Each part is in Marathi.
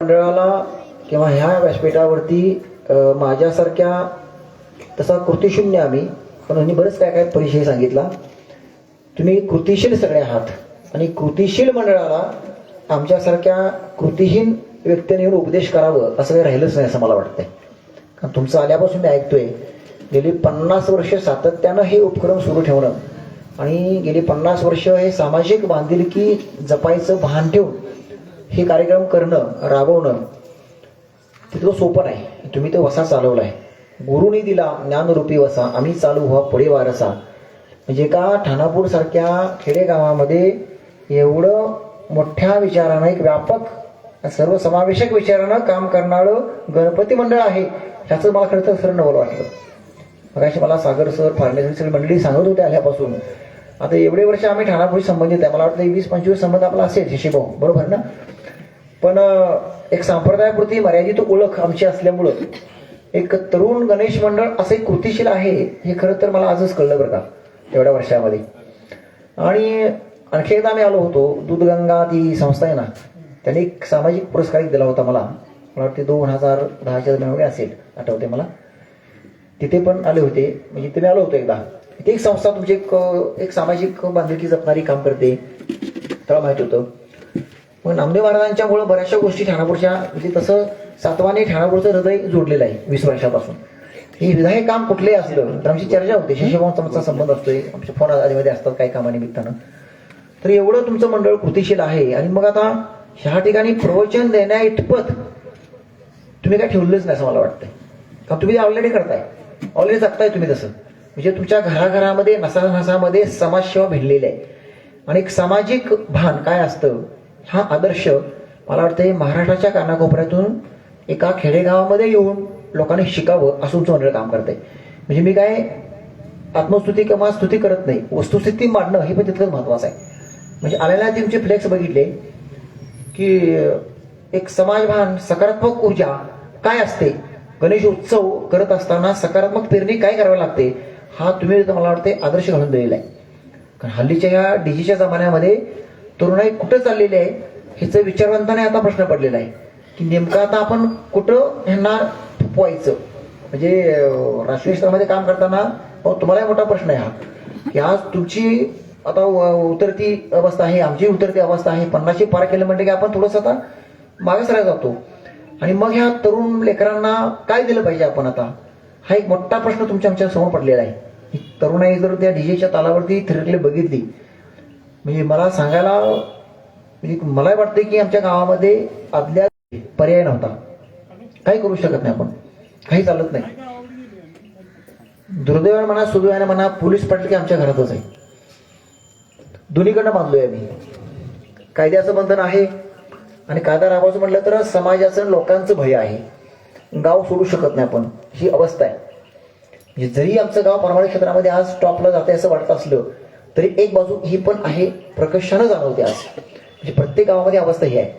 मंडळाला किंवा ह्या व्यासपीठावरती माझ्यासारख्या तसा कृतिशून्य आम्ही, पण यांनी बरंच काय काय परिचय सांगितला. तुम्ही कृतिशील सगळे आहात आणि कृतिशील मंडळाला आमच्यासारख्या कृतिहीन व्यक्तीने येऊन उपदेश करावं असं काही राहिलंच नाही असं मला वाटतंय. कारण तुमचं आल्यापासून मी ऐकतोय गेली 50 वर्ष सातत्यानं हे उपक्रम सुरू ठेवणं आणि गेली 50 वर्ष हे सामाजिक बांधिलकी जपायचं भान ठेवून हे कार्यक्रम करणं, राबवणं तितकं सोपं नाही. तुम्ही तो वसा चालवलाय. गुरुनी दिला ज्ञानरूपी वसा, आम्ही चालू व्हा पुढे वारसा. म्हणजे का ठाणापूर सारख्या खेडेगावामध्ये एवढं मोठ्या विचारानं, एक व्यापक सर्वसमावेशक विचारानं काम करणारं गणपती मंडळ आहे ह्याचं मला खरं तर खरं नवल वाटलं. मगाशी मला सागर सर, फार्नेसरी सगळी मंडळी सांगत होते आल्यापासून. आता एवढे वर्ष आम्ही ठाणापूरशी संबंधित आहे, मला वाटतं 20-25 संबंध आपला असेल शिशीभाऊ, बरोबर ना. पण एक संप्रदायापुरती मर्यादित ओळख आमची असल्यामुळं एक तरुण गणेश मंडळ असं एक कृतिशील आहे हे खरं तर मला आजच कळलं बरं का एवढ्या वर्षामध्ये. आणि आणखी एकदा आम्ही आलो होतो, दूधगंगा ती संस्था आहे ना, त्यांनी एक सामाजिक पुरस्कार दिला होता मला वाटते 2010च्या दरम्यान वगैरे असेल, आठवते मला. तिथे पण आले होते, म्हणजे तिथे आलो होतो एकदा. तिथे एक संस्था तुमची एक सामाजिक बांधिलकी जपणारी काम करते, त्याला माहित होतं. मग नामदेव महाराजांच्यामुळे बऱ्याचशा गोष्टी ठाणापूरच्या, म्हणजे तसं सातवाने ठाणापूरचं हृदय जोडलेलं आहे 20 वर्षापासून. हे हृदय काम कुठलंही असलं तर आमची चर्चा होते, शशीभाऊंचा संबंध असतोय, आमचे फोन आधीमध्ये असतात काही कामानिमित्तानं. तर एवढं तुमचं मंडळ कृतिशील आहे. आणि मग आता ह्या ठिकाणी प्रवचन देण्या इतपत तुम्ही काय ठेवलंच नाही असं मला वाटतंय. कारण तुम्ही ऑलरेडी करताय, ऑलरेडी जगताय तुम्ही तसं. म्हणजे तुमच्या घराघरामध्ये नसानसामध्ये समाजसेवा भिडलेली आहे. आणि एक सामाजिक भान काय असतं हा आदर्श मला वाटतं महाराष्ट्राच्या कानाकोपऱ्यातून एका खेडेगावामध्ये येऊन लोकांनी शिकावं असं तुमचं मंडळ काम करतंय. म्हणजे मी काय आत्मस्तुती किंवा स्तुती करत नाही, वस्तुस्थिती मांडणं हे पण तितकंच महत्वाचं आहे. म्हणजे आलेल्या तुमचे फ्लेक्स बघितले की एक समाजभान, सकारात्मक ऊर्जा काय असते, गणेश उत्सव करत असताना सकारात्मक पेरणी काय करावी लागते हा तुम्ही मला वाटते आदर्श घालून दिलेला आहे. कारण हल्लीच्या ह्या डीजीच्या जमान्यामध्ये तरुणाई कुठं चाललेली आहे ह्याचं विचारवंताने आता प्रश्न पडलेला आहे की नेमकं आता आपण कुठं ह्यांना थुपवायचं. म्हणजे राष्ट्रीय स्तरामध्ये काम करताना तुम्हाला मोठा प्रश्न आहे हा की आज तुमची आता उतरती अवस्था आहे, आमची उतरती अवस्था आहे, 50 पार केलं म्हणजे की आपण थोडंसं आता मागे सरायला जातो. आणि मग ह्या तरुण लेकरांना काय दिलं पाहिजे आपण आता, हा एक मोठा प्रश्न तुमच्या आमच्या समोर पडलेला आहे. तरुणाई जर त्या डीजेच्या तालावरती थिरकले बघितली, म्हणजे मला सांगायला म्हणजे मला वाटतं की आमच्या गावामध्ये आदल्या पर्याय नव्हता. काही करू शकत नाही आपण, काही चालत नाही. दुर्दैवाने म्हणा सुदैवाने म्हणा पोलीस पाटील आमच्या घरातच आहे, दोन्हीकडनं बांधलोय आम्ही. कायद्याचं बंधन आहे आणि कायदा राबायचं म्हटलं तर समाजाचं लोकांचं भय आहे. गाव सोडू शकत नाही आपण, ही अवस्था आहे. म्हणजे जरी आमचं गाव परमाणी क्षेत्रामध्ये आज टॉपला जाते असं वाटत असलं तरी एक बाजू ही पण आहे, प्रकर्षानं जाणवते आज. म्हणजे प्रत्येक गावामध्ये अवस्था ही आहे.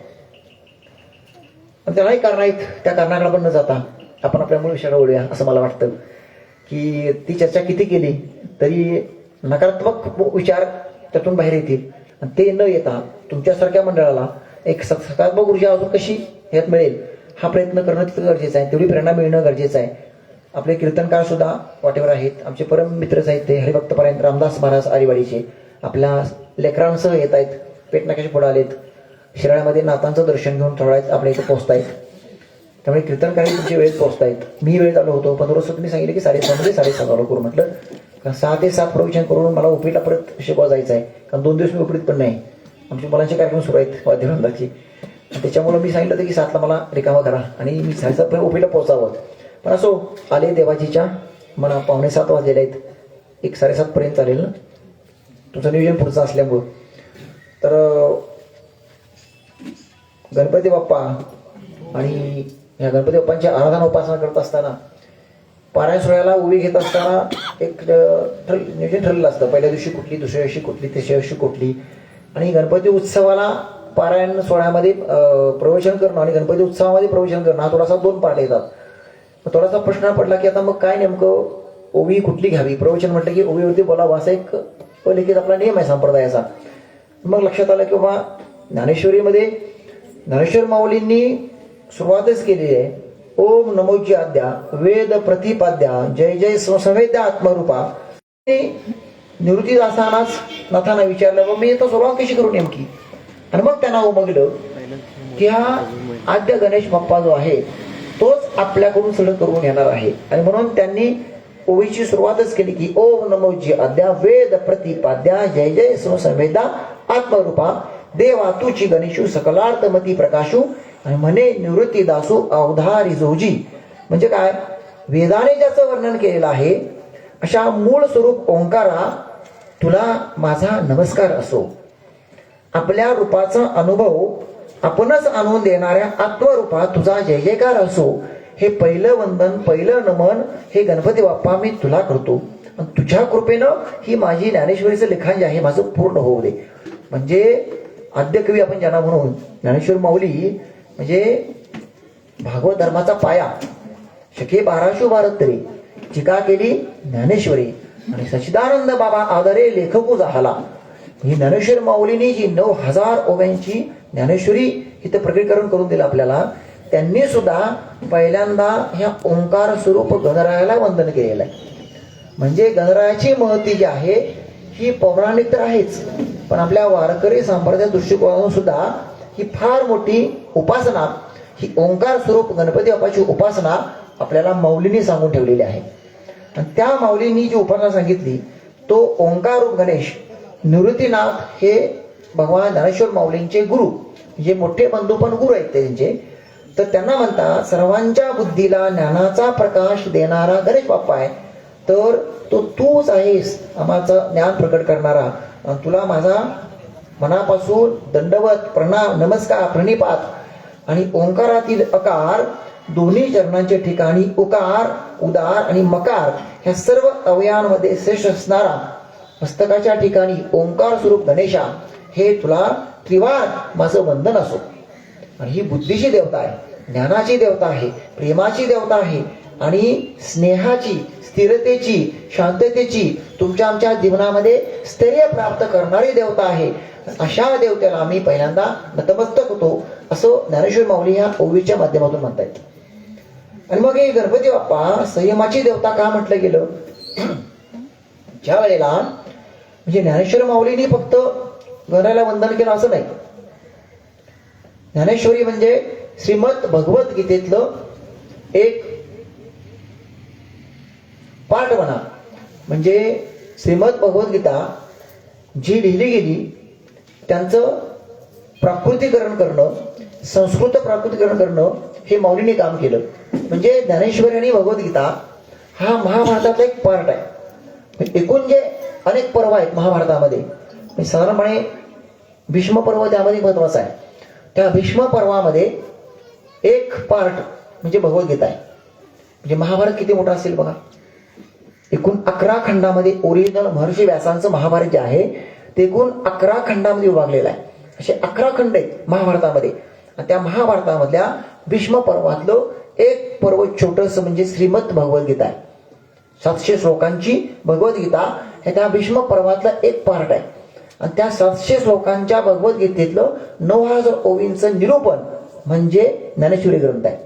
पण त्यालाही कारण आहेत, त्या कारणाकडे पण न जाता आपण आपल्या मूळ विषयाला वळूया असं मला वाटतं. की ती चर्चा किती केली तरी नकारात्मक विचार त्यातून बाहेर येतील आणि ते न येता तुमच्यासारख्या मंडळाला एक सकारात्मक ऊर्जा अजून कशी ह्यात मिळेल हा प्रयत्न करणं तितकं गरजेचं आहे. तेवढी प्रेरणा मिळणं गरजेचं आहे. आपले कीर्तनकार सुद्धा वाटेवर आहेत, आमचे परम मित्रच आहेत ते हरिभक्तपरायण रामदास महाराज आरिवाडीचे आपल्या लेकरांसह येत आहेत, पेटनाक्याचे पुढे आलेत, शिराळ्यामध्ये नातांचं दर्शन घेऊन थोड्या आपल्या इथं पोहोचतायत. त्यामुळे कीर्तनकारी तुमचे वेळेत पोहोचतायत. मी वेळेत आलो होतो, पण रोज तुम्ही सांगितलं की 6:30 6:30 आलो करू म्हटलं. कारण 6 ते 7 प्रवचन करून मला उपरीला परत शिकवा जायचं आहे. कारण 2 दिवस मी उपरीत पण नाही, आमच्या मुलांचे कार्यक्रम सुरू आहेत वाद्यवृंदाची. त्याच्यामुळे मी सांगितलं होतं की 7ला मला रिकामा करा आणि मी 7:30 उपरीला पोहोचावं. पण असो आले देवाजीच्या मला 6:45 वाजलेले आहेत, एक 7:30 पर्यंत चालेल ना तुमचं नियोजन पुढचं असल्यामुळं. तर गणपती बाप्पा आणि या गणपती बाप्पांची आराधना उपासना करत असताना पारायण सोहळ्याला उभी घेत असताना एक नियोजन ठरलेलं असतं. पहिल्या दिवशी कुठली, दुसऱ्या दिवशी कुठली, तिसऱ्या दिवशी कुठली. आणि गणपती उत्सवाला पारायण सोहळ्यामध्ये प्रवचन करणं आणि गणपती उत्सवामध्ये प्रवचन करणं हा थोडासा 2 पार्ट येतात. थोडासा प्रश्न पडला की आता मग काय नेमकं ओवी कुठली घ्यावी. प्रवचन म्हटलं की ओवीवरती बोलावं असा एक अलिखित आपला नियम आहे संप्रदायाचा. मग लक्षात आलं की बाबा ज्ञानेश्वरीमध्ये ज्ञानेश्वर माऊलींनी सुरुवातच केलेली आहे. ओम नमोची आद्या वेद प्रतिपाद्या जय जय स्वसवेद्या आत्मरूपा. निवृत्तीदासांनाच नाथांना विचारलं व मी आता सुरुवात कशी करू नेमकी. आणि मग त्यांना उमगलं की हा आद्य गणेश बाप्पा जो आहे तोच आपल्याकडून सगळं करून येणार आहे. आणि म्हणून त्यांनी ओवीची सुरुवातच केली की ओम नमोजी आद्या वेद प्रतिपाद्या जय जय स्वसवेद्या आत्मरूपा देवा तुची गणेशू सकलार्थमती प्रकाशू. आणि म्हणे निवृत्ती दासू अवधारी जोजी. म्हणजे काय, वेदाने ज्याचं वर्णन केलेलं आहे अशा मूळ स्वरूप ओंकारा तुला माझा नमस्कार असो. आपल्या रूपाचा अनुभव आपणच आणून देणाऱ्या आत्मरूपा तुझा जय जयकार असो. हे पहिलं वंदन पहिलं नमन हे गणपती बाप्पा मी तुला करतो. आणि तुझ्या कृपेनं ही माझी ज्ञानेश्वरीचं लिखाण जे आहे माझं पूर्ण होऊ दे. म्हणजे आद्यकवी आपण ज्यांना म्हणून ज्ञानेश्वर माऊली म्हणजे भागवत धर्माचा पाया. शके 1212 तरी चिका केली ज्ञानेश्वरी. आणि सच्चिदानंद बाबा आदरे लेखकू झाला. ही ज्ञानेश्वर माऊलीनी जी 9000 ओव्यांची ज्ञानेश्वरी इथं प्रकटीकरण करून दिलं आपल्याला. त्यांनी सुद्धा पहिल्यांदा ह्या ओंकार स्वरूप गणरायाला वंदन केलेलं आहे. म्हणजे गणरायाची महती जी आहे ही पौराणिक तर आहेच, पण आपल्या वारकरी संप्रदाय दृष्टिकोनातून सुद्धा ही फार मोठी उपासना, ही ओंकार स्वरूप गणपती बाप्पाची उपासना आपल्याला माऊलींनी सांगून ठेवलेली आहे. आणि त्या माऊलींनी जी उपासना सांगितली तो ओंकार रूप गणेश निवृत्तीनाथ हे भगवान ज्ञानेश्वर माऊलींचे गुरु, जे मोठे बंधू पण गुरु आहेत त्यांचे. तर त्यांना म्हणतात सर्वांच्या बुद्धीला ज्ञानाचा प्रकाश देणारा गणेश बाप्पा आहे. तर तो तूच आहेस आम्हाचं ज्ञान प्रकट करणारा. आणि तुला माझा मनापासून दंडवत प्रणाम नमस्कार प्रणिपात. आणि ओंकारातील अकार दोन्ही चरणांच्या ठिकाणी उकार उदार आणि मकार ह्या सर्व अवयवांमध्ये श्रेष्ठ असणारा मस्तकाच्या ठिकाणी ओंकार स्वरूप गणेशा हे तुला त्रिवार माझं वंदन असो. आणि ही बुद्धीची देवता आहे, ज्ञानाची देवता आहे, प्रेमाची देवता आहे आणि स्नेहाची स्थिरतेची शांततेची तुमच्या आमच्या जीवनामध्ये स्थैर्य प्राप्त करणारी देवता आहे. अशा देवतेला आम्ही पहिल्यांदा नतमस्तक होतो असं ज्ञानेश्वर माऊली ह्या ओवीच्या माध्यमातून म्हणतायत. आणि मग हे गणपती बाप्पा संयमाची देवता का म्हटलं गेलं. ज्या वेळेला म्हणजे ज्ञानेश्वर माऊलींनी फक्त गणाला वंदन केलं असं नाही. ज्ञानेश्वरी म्हणजे श्रीमद भगवद्गीतेतलं एक पाठ म्हणा. म्हणजे श्रीमद भगवद्गीता जी लिहिली गेली त्यांचं प्राकृतीकरण करणं, संस्कृत प्राकृतीकरण करणं हे माऊलींनी काम केलं. म्हणजे ज्ञानेश्वरी आणि भगवद्गीता हा महाभारताचा एक पार्ट आहे. एकूण जे अनेक पर्व आहेत महाभारतामध्ये साधारणपणे भीष्म पर्व त्यामध्ये महत्वाचा आहे. त्या भीष्म पर्वामध्ये एक पार्ट म्हणजे भगवद्गीता आहे. म्हणजे महाभारत किती मोठा असेल बघा. एकूण 11 खंडामध्ये ओरिजिनल महर्षी व्यासांचं महाभारत जे आहे ते एकूण 11 खंडामध्ये विभागलेलं आहे. असे 11 खंड आहेत महाभारतामध्ये. आणि त्या महाभारतामधल्या भीष्म पर्वातलं एक पर्व छोटस म्हणजे श्रीमद भगवद्गीता आहे. 700 श्लोकांची भगवद्गीता हे त्या भीष्म पर्वातला एक पार्ट आहे. आणि त्या 700 श्लोकांच्या भगवद्गीतेतलं 9000 ओवींचं निरूपण म्हणजे ज्ञानेश्वरी ग्रंथ आहे.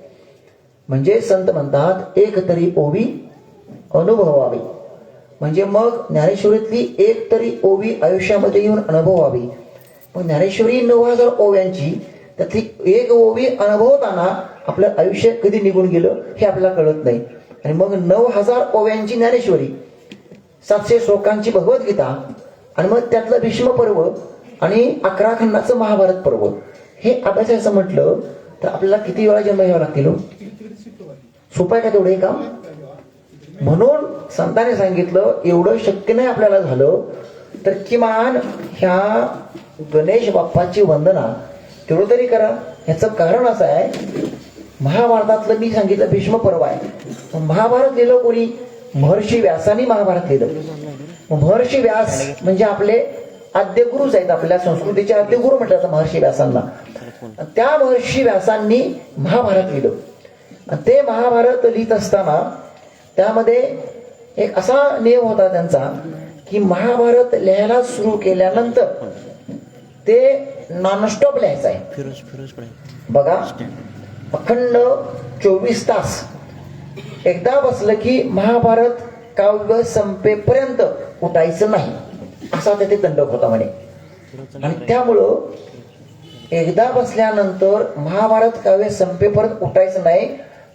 म्हणजे संत म्हणतात एक तरी ओवी अनुभवावी. म्हणजे मग ज्ञानेश्वरीतली एक तरी ओवी आयुष्यामध्ये येऊन अनुभवावी. मग ज्ञानेश्वरी 9000 ओव्यांची त्यातली एक ओवी अनुभवताना आपलं आयुष्य कधी निघून गेलं हे आपल्याला कळत नाही. आणि मग 9000 ओव्यांची ज्ञानेश्वरी, 700 श्लोकांची भगवद्गीता आणि मग त्यातलं भीष्म पर्व आणि 11 खंडाचं महाभारत पर्व हे अभ्यासाचं म्हटलं तर आपल्याला किती वेळा जन्म घ्यावा लागतील. सोपं आहे का तेवढं हे काम. म्हणून संतांनी सांगितलं एवढं शक्य नाही आपल्याला झालं तर किमान ह्या गणेश बाप्पाची वंदना तेवढं तरी करा. ह्याचं कारण असं आहे महाभारतातलं मी सांगितलं भीष्म पर्व आहे. महाभारत लिहिलं कोणी, महर्षी व्यासांनी महाभारत लिहिलं. महर्षी व्यास म्हणजे आपले आद्य गुरुच आहेत. आपल्या संस्कृतीचे आद्य गुरु म्हटलं जातं महर्षी व्यासांना. त्या महर्षी व्यासांनी महाभारत लिहिलं. आणि ते महाभारत लिहित असताना त्यामध्ये एक असा नियम होता त्यांचा की महाभारत लिहायला सुरू केल्यानंतर ते नॉनस्टॉप लिहायचं आहे. बघा अखंड 24 तास एकदा बसलं की महाभारत काव्य संपेपर्यंत उठायचं नाही, असा तेथे दंडक होता म्हणे. आणि त्यामुळं एकदा बसल्यानंतर महाभारत काव्य संपेपर्यंत उठायचं नाही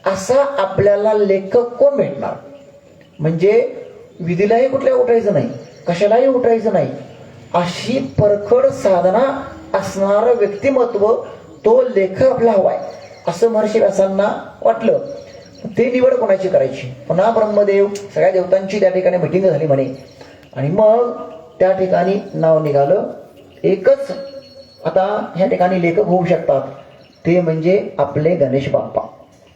असा आपल्याला लेखक कोण भेटणार? म्हणजे विधीलाही कुठल्या उठायचं नाही, कशालाही उठायचं नाही, अशी परखड साधना असणारं व्यक्तिमत्व तो लेखक आपला हवाय असं महर्षी व्यासांना वाटलं. ते निवड कोणाची करायची? पुन्हा ब्रह्मदेव सगळ्या देवतांची त्या ठिकाणी मिटिंग झाली म्हणे. आणि मग त्या ठिकाणी नाव निघालं एकच. आता ह्या ठिकाणी लेखक होऊ शकतात, ते म्हणजे आपले गणेश बाप्पा.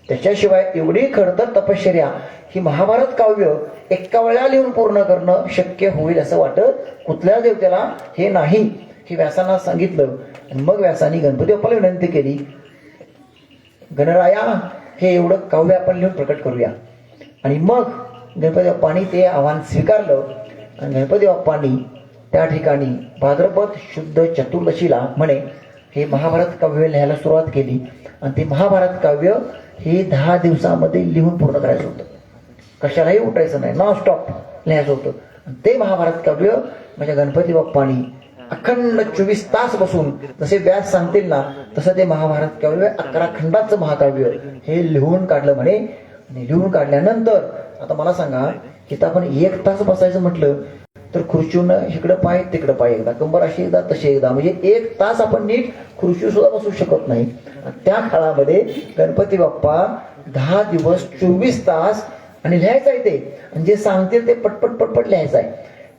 त्याच्याशिवाय एवढी खडतर तपश्चर्या ही महाभारत काव्य एका वेळा लिहून पूर्ण करणं शक्य होईल असं वाटत कुठल्या देवतेला हे नाही. हे व्यासांना सांगितलं. आणि मग व्यासांनी गणपती बाप्पाला विनंती केली, गणराया हे एवढं काव्य आपण लिहून प्रकट करूया. आणि मग गणपती बाप्पांनी ते आव्हान स्वीकारलं. आणि गणपती बाप्पांनी त्या ठिकाणी भाद्रपद शुद्ध चतुर्दशीला म्हणे हे महाभारत काव्य लिहायला सुरुवात केली. आणि ते महाभारत काव्य हे 10 दिवसामध्ये लिहून पूर्ण करायचं होतं, कशालाही उठायचं नाही, नॉन स्टॉप लिहायचं होतं. ते महाभारत काव्य म्हणजे गणपती बाप्पांनी अखंड 24 तास बसून जसे व्यास सांगतील ना तसं ते महाभारत काव्य 11 खंडाचं महाकाव्य हे लिहून काढलं म्हणे. आणि लिहून काढल्यानंतर आता मला सांगा की आपण 1 तास बसायचं म्हटलं तर खुर्चीनं इकडं पाय तिकडं पाय, एकदा कंबर अशी एकदा तशी एकदा, म्हणजे 1 तास आपण नीट खुर्ची सुद्धा बसू शकत नाही. त्या काळामध्ये गणपती बाप्पा 10 दिवस 24 तास आणि लिहायचं आहे ते, आणि जे सांगतील ते पटपट पटपट लिहायचं आहे.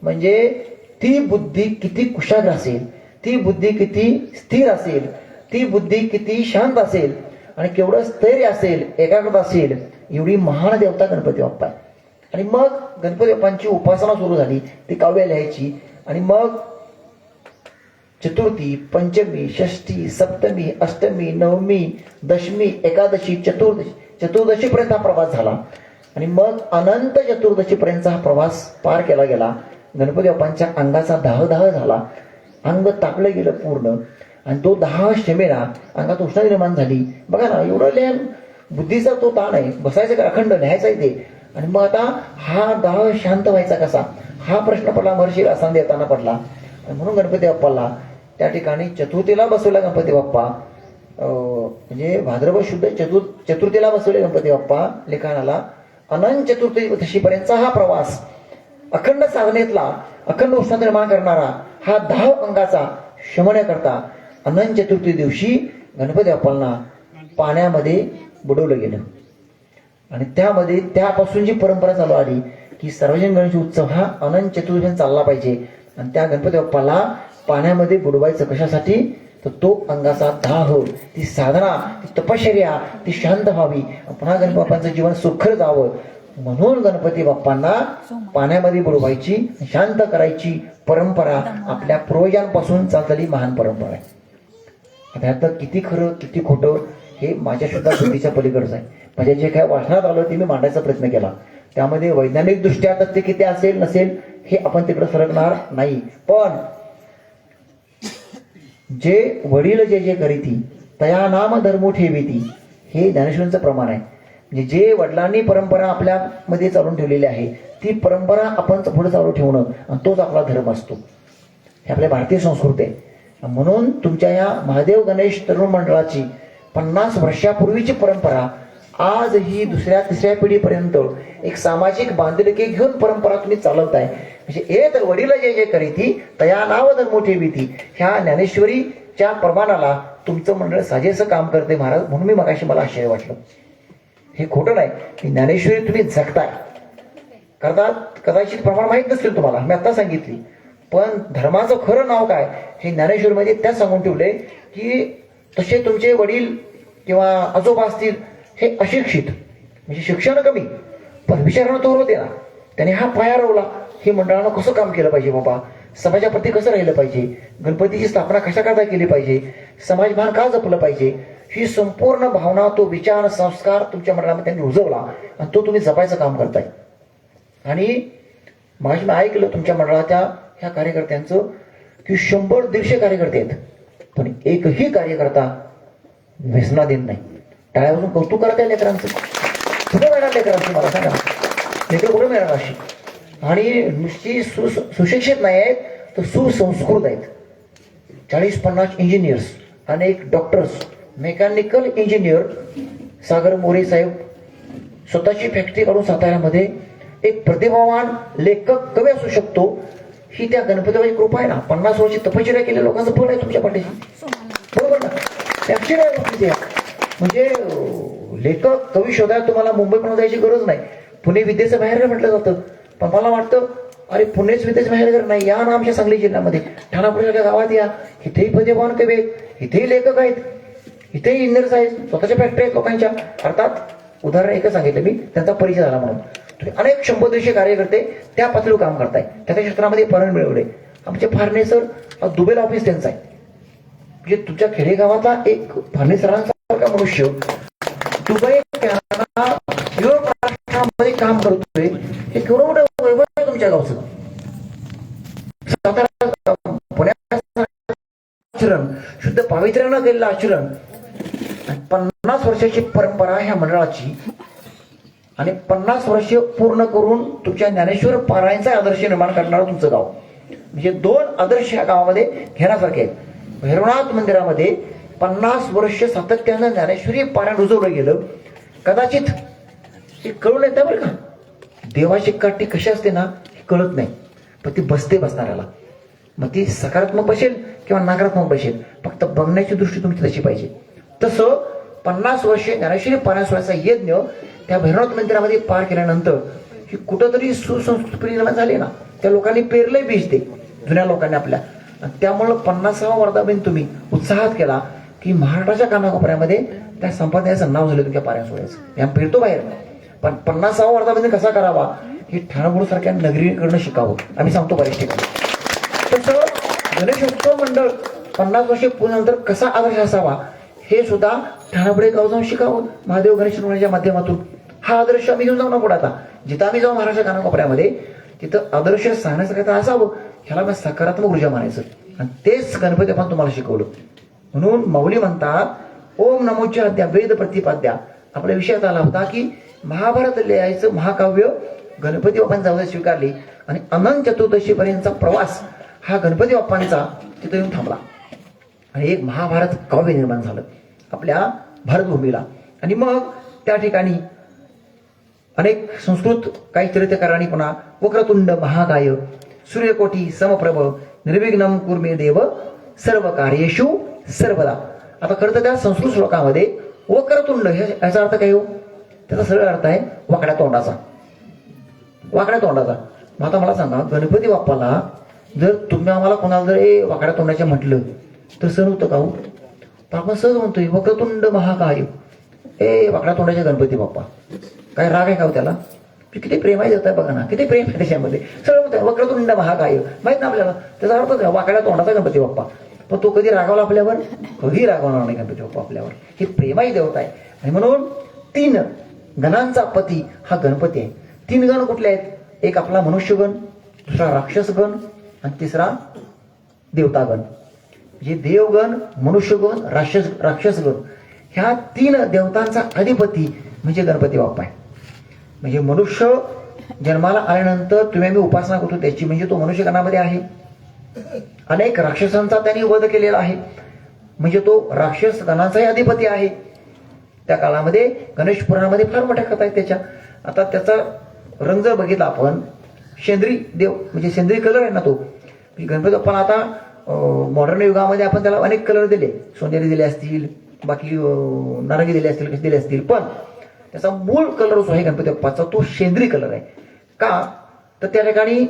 म्हणजे ती बुद्धी किती कुशाग्र असेल, ती बुद्धी किती स्थिर असेल, ती बुद्धी किती शांत असेल आणि केवढं स्थैर्य असेल, एकाग्रता असेल, एवढी महान देवता गणपती बाप्पा आहे. आणि मग गणपती बाप्पांची उपासना सुरू झाली, ती काव्य लिहायची. आणि मग चतुर्थी, पंचमी, षष्ठी, सप्तमी, अष्टमी, नवमी, दशमी, एकादशी, चतुर्दशीपर्यंत हा प्रवास झाला. आणि मग अनंत चतुर्दशीपर्यंतचा हा प्रवास पार केला गेला. गणपती बाप्पांच्या अंगाचा दाह झाला, अंग तापलं गेलं पूर्ण. आणि तो दाह शमेना, अंगात उष्णता निर्माण झाली. बघा ना, एवढं लिहान बुद्धीचा तो ताण आहे, बसायचं का अखंड लिहायचं आहे ते. आणि मग आता हा दाह शांत व्हायचा कसा, हा प्रश्न पडला महर्षी व्यासांना येताना पडला. म्हणून गणपती बाप्पाला त्या ठिकाणी चतुर्थीला बसवला गणपती बाप्पा, म्हणजे भाद्रपद शुद्ध चतुर्थीला बसवले गणपती बाप्पा लिखाणाला. अनंत चतुर्थीपर्यंतचा हा प्रवास अखंड साधनेतला अखंड उष्णता निर्माण करणारा हा 10 अंगाचा शमन करता अनंत चतुर्थी दिवशी गणपती बाप्पांना पाण्यामध्ये बुडवलं गेलं. आणि त्यामध्ये त्यापासून जी परंपरा चालू आली की सार्वजनिक गणेश उत्सव हा अनंत चतुर्थी चालला पाहिजे. आणि त्या गणपती बाप्पाला पाण्यामध्ये बुडवायचं कशासाठी, तर तो अंगाचा दाह, ती साधना, ती तपश्चर्या ती शांत व्हावी, पुन्हा गणपती बाप्पांचं जीवन सुखर जावं म्हणून गणपती बाप्पांना पाण्यामध्ये बुडवायची, शांत करायची परंपरा आपल्या पूर्वजांपासून चाललेली महान परंपरा आहे. आता आता किती खरं किती खोटं हे माझ्या सुद्धा बुद्धीच्या पलीकडचं आहे. म्हणजे जे काय वाचनात आलं ते मी मांडायचा प्रयत्न केला. त्यामध्ये वैज्ञानिक दृष्ट्या तथ्य किती असेल नसेल हे आपण तिकडे सरकणार नाही. पण जे वडील जे करीती तया नाम धर्मो ठेवीती, हे ज्ञानेश्वरांचं प्रमाण आहे. म्हणजे जे वडिलांनी परंपरा आपल्यामध्ये चालून ठेवलेली आहे ती परंपरा आपण पुढे चालू ठेवणं, आणि तोच आपला धर्म असतो. हे आपल्या भारतीय संस्कृती आहे. म्हणून तुमच्या या महादेव गणेश तरुण मंडळाची 50 वर्षापूर्वीची परंपरा आज ही 2ऱ्या-3ऱ्या पिढीपर्यंत एक सामाजिक बांधिलकी घेऊन परंपरा तुम्ही चालवताय. म्हणजे ए तर वडील जे करीती तया नाव धर्मो ठेवीती, ह्या ज्ञानेश्वरीच्या प्रमाणाला तुमचं मंडळ साजेसं काम करते महाराज. म्हणून मी मगाशी मला आश्चर्य वाटलं. हे खोटं नाही की ज्ञानेश्वरी तुम्ही जगताय करतात, कदाचित प्रमाण माहीत नसतील तुम्हाला, मी आता सांगितली. पण धर्माचं खरं नाव काय हे ज्ञानेश्वरीमध्ये त्याच सांगून ठेवलंय की तसे तुमचे वडील किंवा आजोबा असतील हे अशिक्षित, म्हणजे शिक्षण कमी पण विचारणं तो होते ना, त्याने हा पाया रोवला. हे मंडळानं कसं काम केलं पाहिजे बाबा, समाजाच्या प्रती कसं राहिलं पाहिजे, गणपतीची स्थापना कशा करता केली पाहिजे, समाजभान का जपलं पाहिजे, ही संपूर्ण भावना तो विचार संस्कार तुमच्या मंडळामध्ये त्यांनी रुजवला आणि तो तुम्ही जपायचं काम करताय. आणि माझी मी ऐकलं तुमच्या मंडळाच्या ह्या कार्यकर्त्यांचं की 100-150 कार्यकर्ते आहेत, पण एकही कार्यकर्ता व्यसनाधीन नाही, शाळेपासून कौतुक करत आहे लेकरांचं. कुठं मिळणार लेकरांचं मला सांगा, लेकर कुठं मिळणार अशी? आणि नुसती सुशिक्षित नाही आहेत तर सुसंस्कृत आहेत. 40-50 इंजिनियर्स, अनेक डॉक्टर्स, मेकॅनिकल इंजिनियर. सागर मोरे साहेब स्वतःची फॅक्टरी काढून साताऱ्यामध्ये एक प्रतिभावान लेखक कवी असू शकतो. ही त्या गणपतीबाई कृपा आहे ना. 50 वर्षी तपश्चर्या केलेल्या लोकांचं फळ आहे तुमच्या पाठीशी, बरोबर ना? फॅक्टरी आहे म्हणजे लेखक कवी शोधायला तुम्हाला मुंबई पण जायची गरज नाही. पुणे विद्येचं बाहेर म्हटलं जातं, पण मला वाटतं अरे पुणेच विद्येचं बाहेर नाही. या ना आमच्या सांगली जिल्ह्यामध्ये ठाणापूरच्या गावात या, इथेही प्रतिभावान कवी आहेत, इथेही लेखक आहेत, इथेही इंजिनियर्स आहेत, स्वतःच्या फॅक्टरी आहेत लोकांच्या. अर्थात उदाहरण एकच सांगितलं मी, त्यांचा परिचय झाला म्हणून. अनेक 100-200 कार्यकर्ते त्या पातळीवर काम करताय, त्या क्षेत्रामध्ये परण मिळवले. आमचे फारणे सर दुबईला ऑफिस त्यांचं आहे. म्हणजे तुमच्या खेडेगावातला एक फारणे सरांसारखा मनुष्य दुबई युरोप राष्ट्रामध्ये काम करतोय. हे केवढं मोठं वैभव आहे तुमच्या गावचं. सातारा पुण्यात आचरण, शुद्ध पावित्र्यानं केलेलं आचरण, 50 वर्षाची परंपरा ह्या मंडळाची, आणि 50 वर्ष पूर्ण करून तुमच्या ज्ञानेश्वर पारायणचा आदर्श निर्माण करणारं तुमचं गाव. म्हणजे 2 आदर्श या गावामध्ये घेण्यासारखे आहेत. भैरवनाथ मंदिरामध्ये 50 वर्ष सातत्यानं ज्ञानेश्वरी पारायण रुजवलं गेलं. कदाचित हे कळून येतं बरं का, देवाची काठी कशी असते ना हे कळत नाही, पण ती बसते बसणाऱ्याला. मग ती सकारात्मक बसेल किंवा नकारात्मक बसेल, फक्त बघण्याची दृष्टी तुमची तशी पाहिजे. तसं 50 वर्षे ज्ञानेश्वरी पारायण सोहळ्याचा यज्ञ त्या भैरवनाथ मंदिरामध्ये पार केल्यानंतर ही कुठंतरी सुसंस्कृती निर्माण झाली ना. त्या लोकांनी पेरलंय बीज ते जुन्या लोकांनी आपल्या, आणि त्यामुळं 50वा वर्धापन तुम्ही उत्साहात केला की महाराष्ट्राच्या कानाकोपऱ्यामध्ये त्या संपादनाचं नाव झालं तुमच्या पारायण सोहळ्याचं. आम्ही फिरतो बाहेर, पण 50वा वर्धापन कसा करावा हे ठाणापूर सारख्या नगरीकडनं शिकावं आम्ही सांगतो बऱ्याच ठिकाणी. तसं गणेशोत्सव मंडळ 50 वर्षे पूर्णनंतर कसा आदर्श असावा हे सुद्धा ठाणापुढे गाव जाऊन शिकावं महादेव गणेश मंडळाच्या माध्यमातून. हा आदर्श आम्ही घेऊन जाऊ ना पुढे. आता जिथं आम्ही जाऊ महाराष्ट्र कानाकोपऱ्यामध्ये तिथं आदर्श सांगण्यासारखं असावं, ह्याला मी सकारात्मक ऊर्जा मानायचं, आणि तेच गणपती आपण तुम्हाला शिकवलं. म्हणून माऊली म्हणतात ओम नमोच्या अद्या वेद प्रतिपाद्या. आपल्या विषयात आला होता की महाभारत लिहायचं महाकाव्य गणपती बाप्पांनी जाऊ स्वीकारली, आणि अनंत चतुर्दशी पर्यंतचा प्रवास हा गणपती बाप्पांचा तिथं येऊन थांबला, आणि एक महाभारत काव्य निर्माण झालं आपल्या भारतभूमीला. आणि मग त्या ठिकाणी अनेक संस्कृत काही चरित्रकारांनी पुन्हा वक्रतुंड महाकाय सूर्यकोटी समप्रभ निर्विघ्नम कुर्मे देव सर्व कार्येषु सर्वदा. आता खरं तर त्या संस्कृत श्लोकामध्ये वक्रतुंड याचा अर्थ काय हो? त्याचा सरळ अर्थ आहे वाकड्या तोंडाचा. वाकड्या तोंडाचा. मग आता मला सांगा, गणपती बाप्पाला जर तुम्ही आम्हाला कोणाला जर वाकड्या तोंडाचे म्हटलं तर सण होतं का हो? पण आपण सहज म्हणतोय वक्रतुंड महाकाय, वाकड्या तोंडाचे गणपती बाप्पा. काय राग आहे का हो त्याला? किती प्रेम आहे देत बघा ना, किती प्रेम आहे त्याच्यामध्ये. सरळ म्हणतोय वक्रतुंड महाकाय, माहित ना आपल्याला त्याचा अर्थ वाकड्या तोंडाचा गणपती बाप्पा. पण तो कधी रागावला आपल्यावर? कधी रागवणार नाही गणपती बाप्पा आपल्यावर. ही प्रेमाई देवता आहे. आणि म्हणून 3 गणांचा पती हा गणपती आहे. 3 गण कुठले आहेत? एक आपला मनुष्यगण, दुसरा राक्षसगण, आणि तिसरा देवतागण. म्हणजे देवगण, मनुष्यगण, राक्षसगण ह्या 3 देवतांचा अधिपती म्हणजे गणपती बाप्पा आहे. म्हणजे मनुष्य जन्माला आल्यानंतर तुम्ही आम्ही उपासना करतो त्याची, म्हणजे तो मनुष्यगणामध्ये आहे. अनेक राक्षसांचा त्यांनी वध केलेला आहे, म्हणजे तो राक्षस गणाचाही अधिपती आहे. त्या काळामध्ये गणेश पुराणामध्ये फार मोठ्या कथा आहेत त्याच्या. आता त्याचा रंग जर बघितला आपण, शेंद्री देव म्हणजे शेंद्री कलर आहे ना तो गणपती बाप्पाला. आता मॉडर्न युगामध्ये आपण त्याला अनेक कलर दिले, सोनेरी दिले असतील, बाकी नारंगी दिले असतील, कसे दिले असतील, पण त्याचा मूळ कलर जो आहे गणपती बाप्पाचा तो शेंद्री कलर आहे. का तर त्या ठिकाणी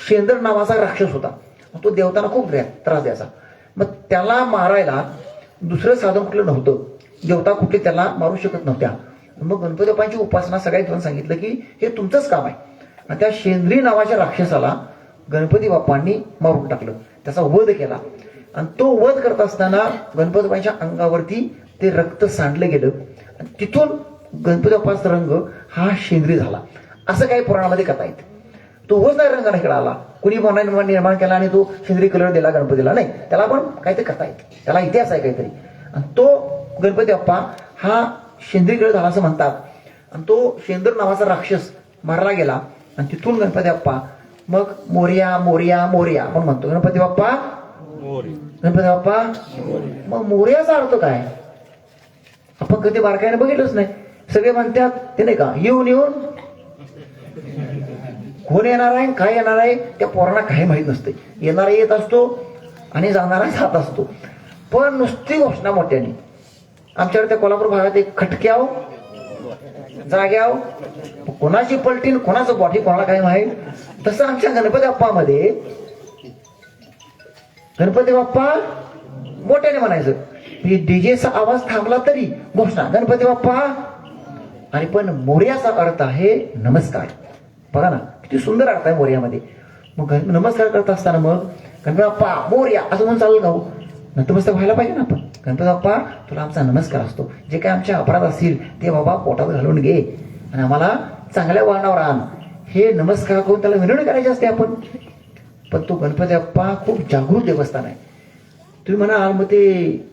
शेंद्र नावाचा राक्षस होता, तो देवतांना खूप त्रास द्यायचा. मग त्याला मारायला दुसरं साधन कुठलं नव्हतं, देवता कुठले त्याला मारू शकत नव्हत्या. मग गणपती बाप्पांची उपासना सगळ्यात सांगितलं की हे तुमचंच काम आहे. आणि त्या शेंद्री नावाच्या राक्षसाला गणपती बाप्पांनी मारून टाकलं, त्याचा वध केला. आणि तो वध करत असताना गणपती बाप्पांच्या अंगावरती ते रक्त सांडलं गेलं, आणि तिथून गणपती बाप्पाचा रंग हा शेंद्री झाला. असं काही पुराणामध्ये कथा आहेत. तो होच नाही रंगाने खेळाला, कुणी निर्माण केला आणि तो शेंद्री कलर दिला गणपतीला, नाही. त्याला पण काहीतरी कथा आहेत, त्याला इतिहास आहे काहीतरी. आणि तो गणपती बाप्पा हा शेंद्रीकडे झाला असं म्हणतात. आणि तो शेंद्र नावाचा राक्षस मारला गेला आणि तिथून गणपती बाप्पा मग मोरया मोरया मोरया आपण म्हणतो. गणपती बाप्पा गणपती बाप्पा. मग मोरयाचा अर्थ काय आपण कधी बारकाईने बघितलंच नाही. सगळे म्हणतात ते नाही का, येऊन येऊन कोण येणार आहे काय येणार आहे त्या पोरांना काही माहित नसते. येणारा येत असतो आणि जाणारा जात असतो. पण नुसती घोषणा मोठ्याने आमच्याकडे त्या कोल्हापूर भागात एक खटक्याव जाग्याव कोणाची पलटीन कोणाचं बॉडी कोणाला काय माहीत. तसं आमच्या गणपती बाप्पामध्ये गणपती बाप्पा मोठ्याने म्हणायचं. डीजेचा आवाज थांबला तरी घोषणा गणपती बाप्पा. आणि पण मोर्याचा अर्थ आहे नमस्कार. बघा ना किती सुंदर अर्थ आहे मोर्यामध्ये. मग नमस्कार करत असताना मग गणपती बाप्पा मोर्या असं म्हणून चालू गाऊ नतमस्तक व्हायला पाहिजे ना आपण. गणपती बाप्पा तुला आमचा नमस्कार असतो. जे काही आमचे अपराध असतील ते बाबा पोटात घालून घे आणि आम्हाला चांगल्या वळणावर आण. हे नमस्कार करून त्याला विनवणी करायची असते आपण. पण तो गणपती बाप्पा खूप जागृत देवस्थान आहे. तुम्ही म्हणाल मग ते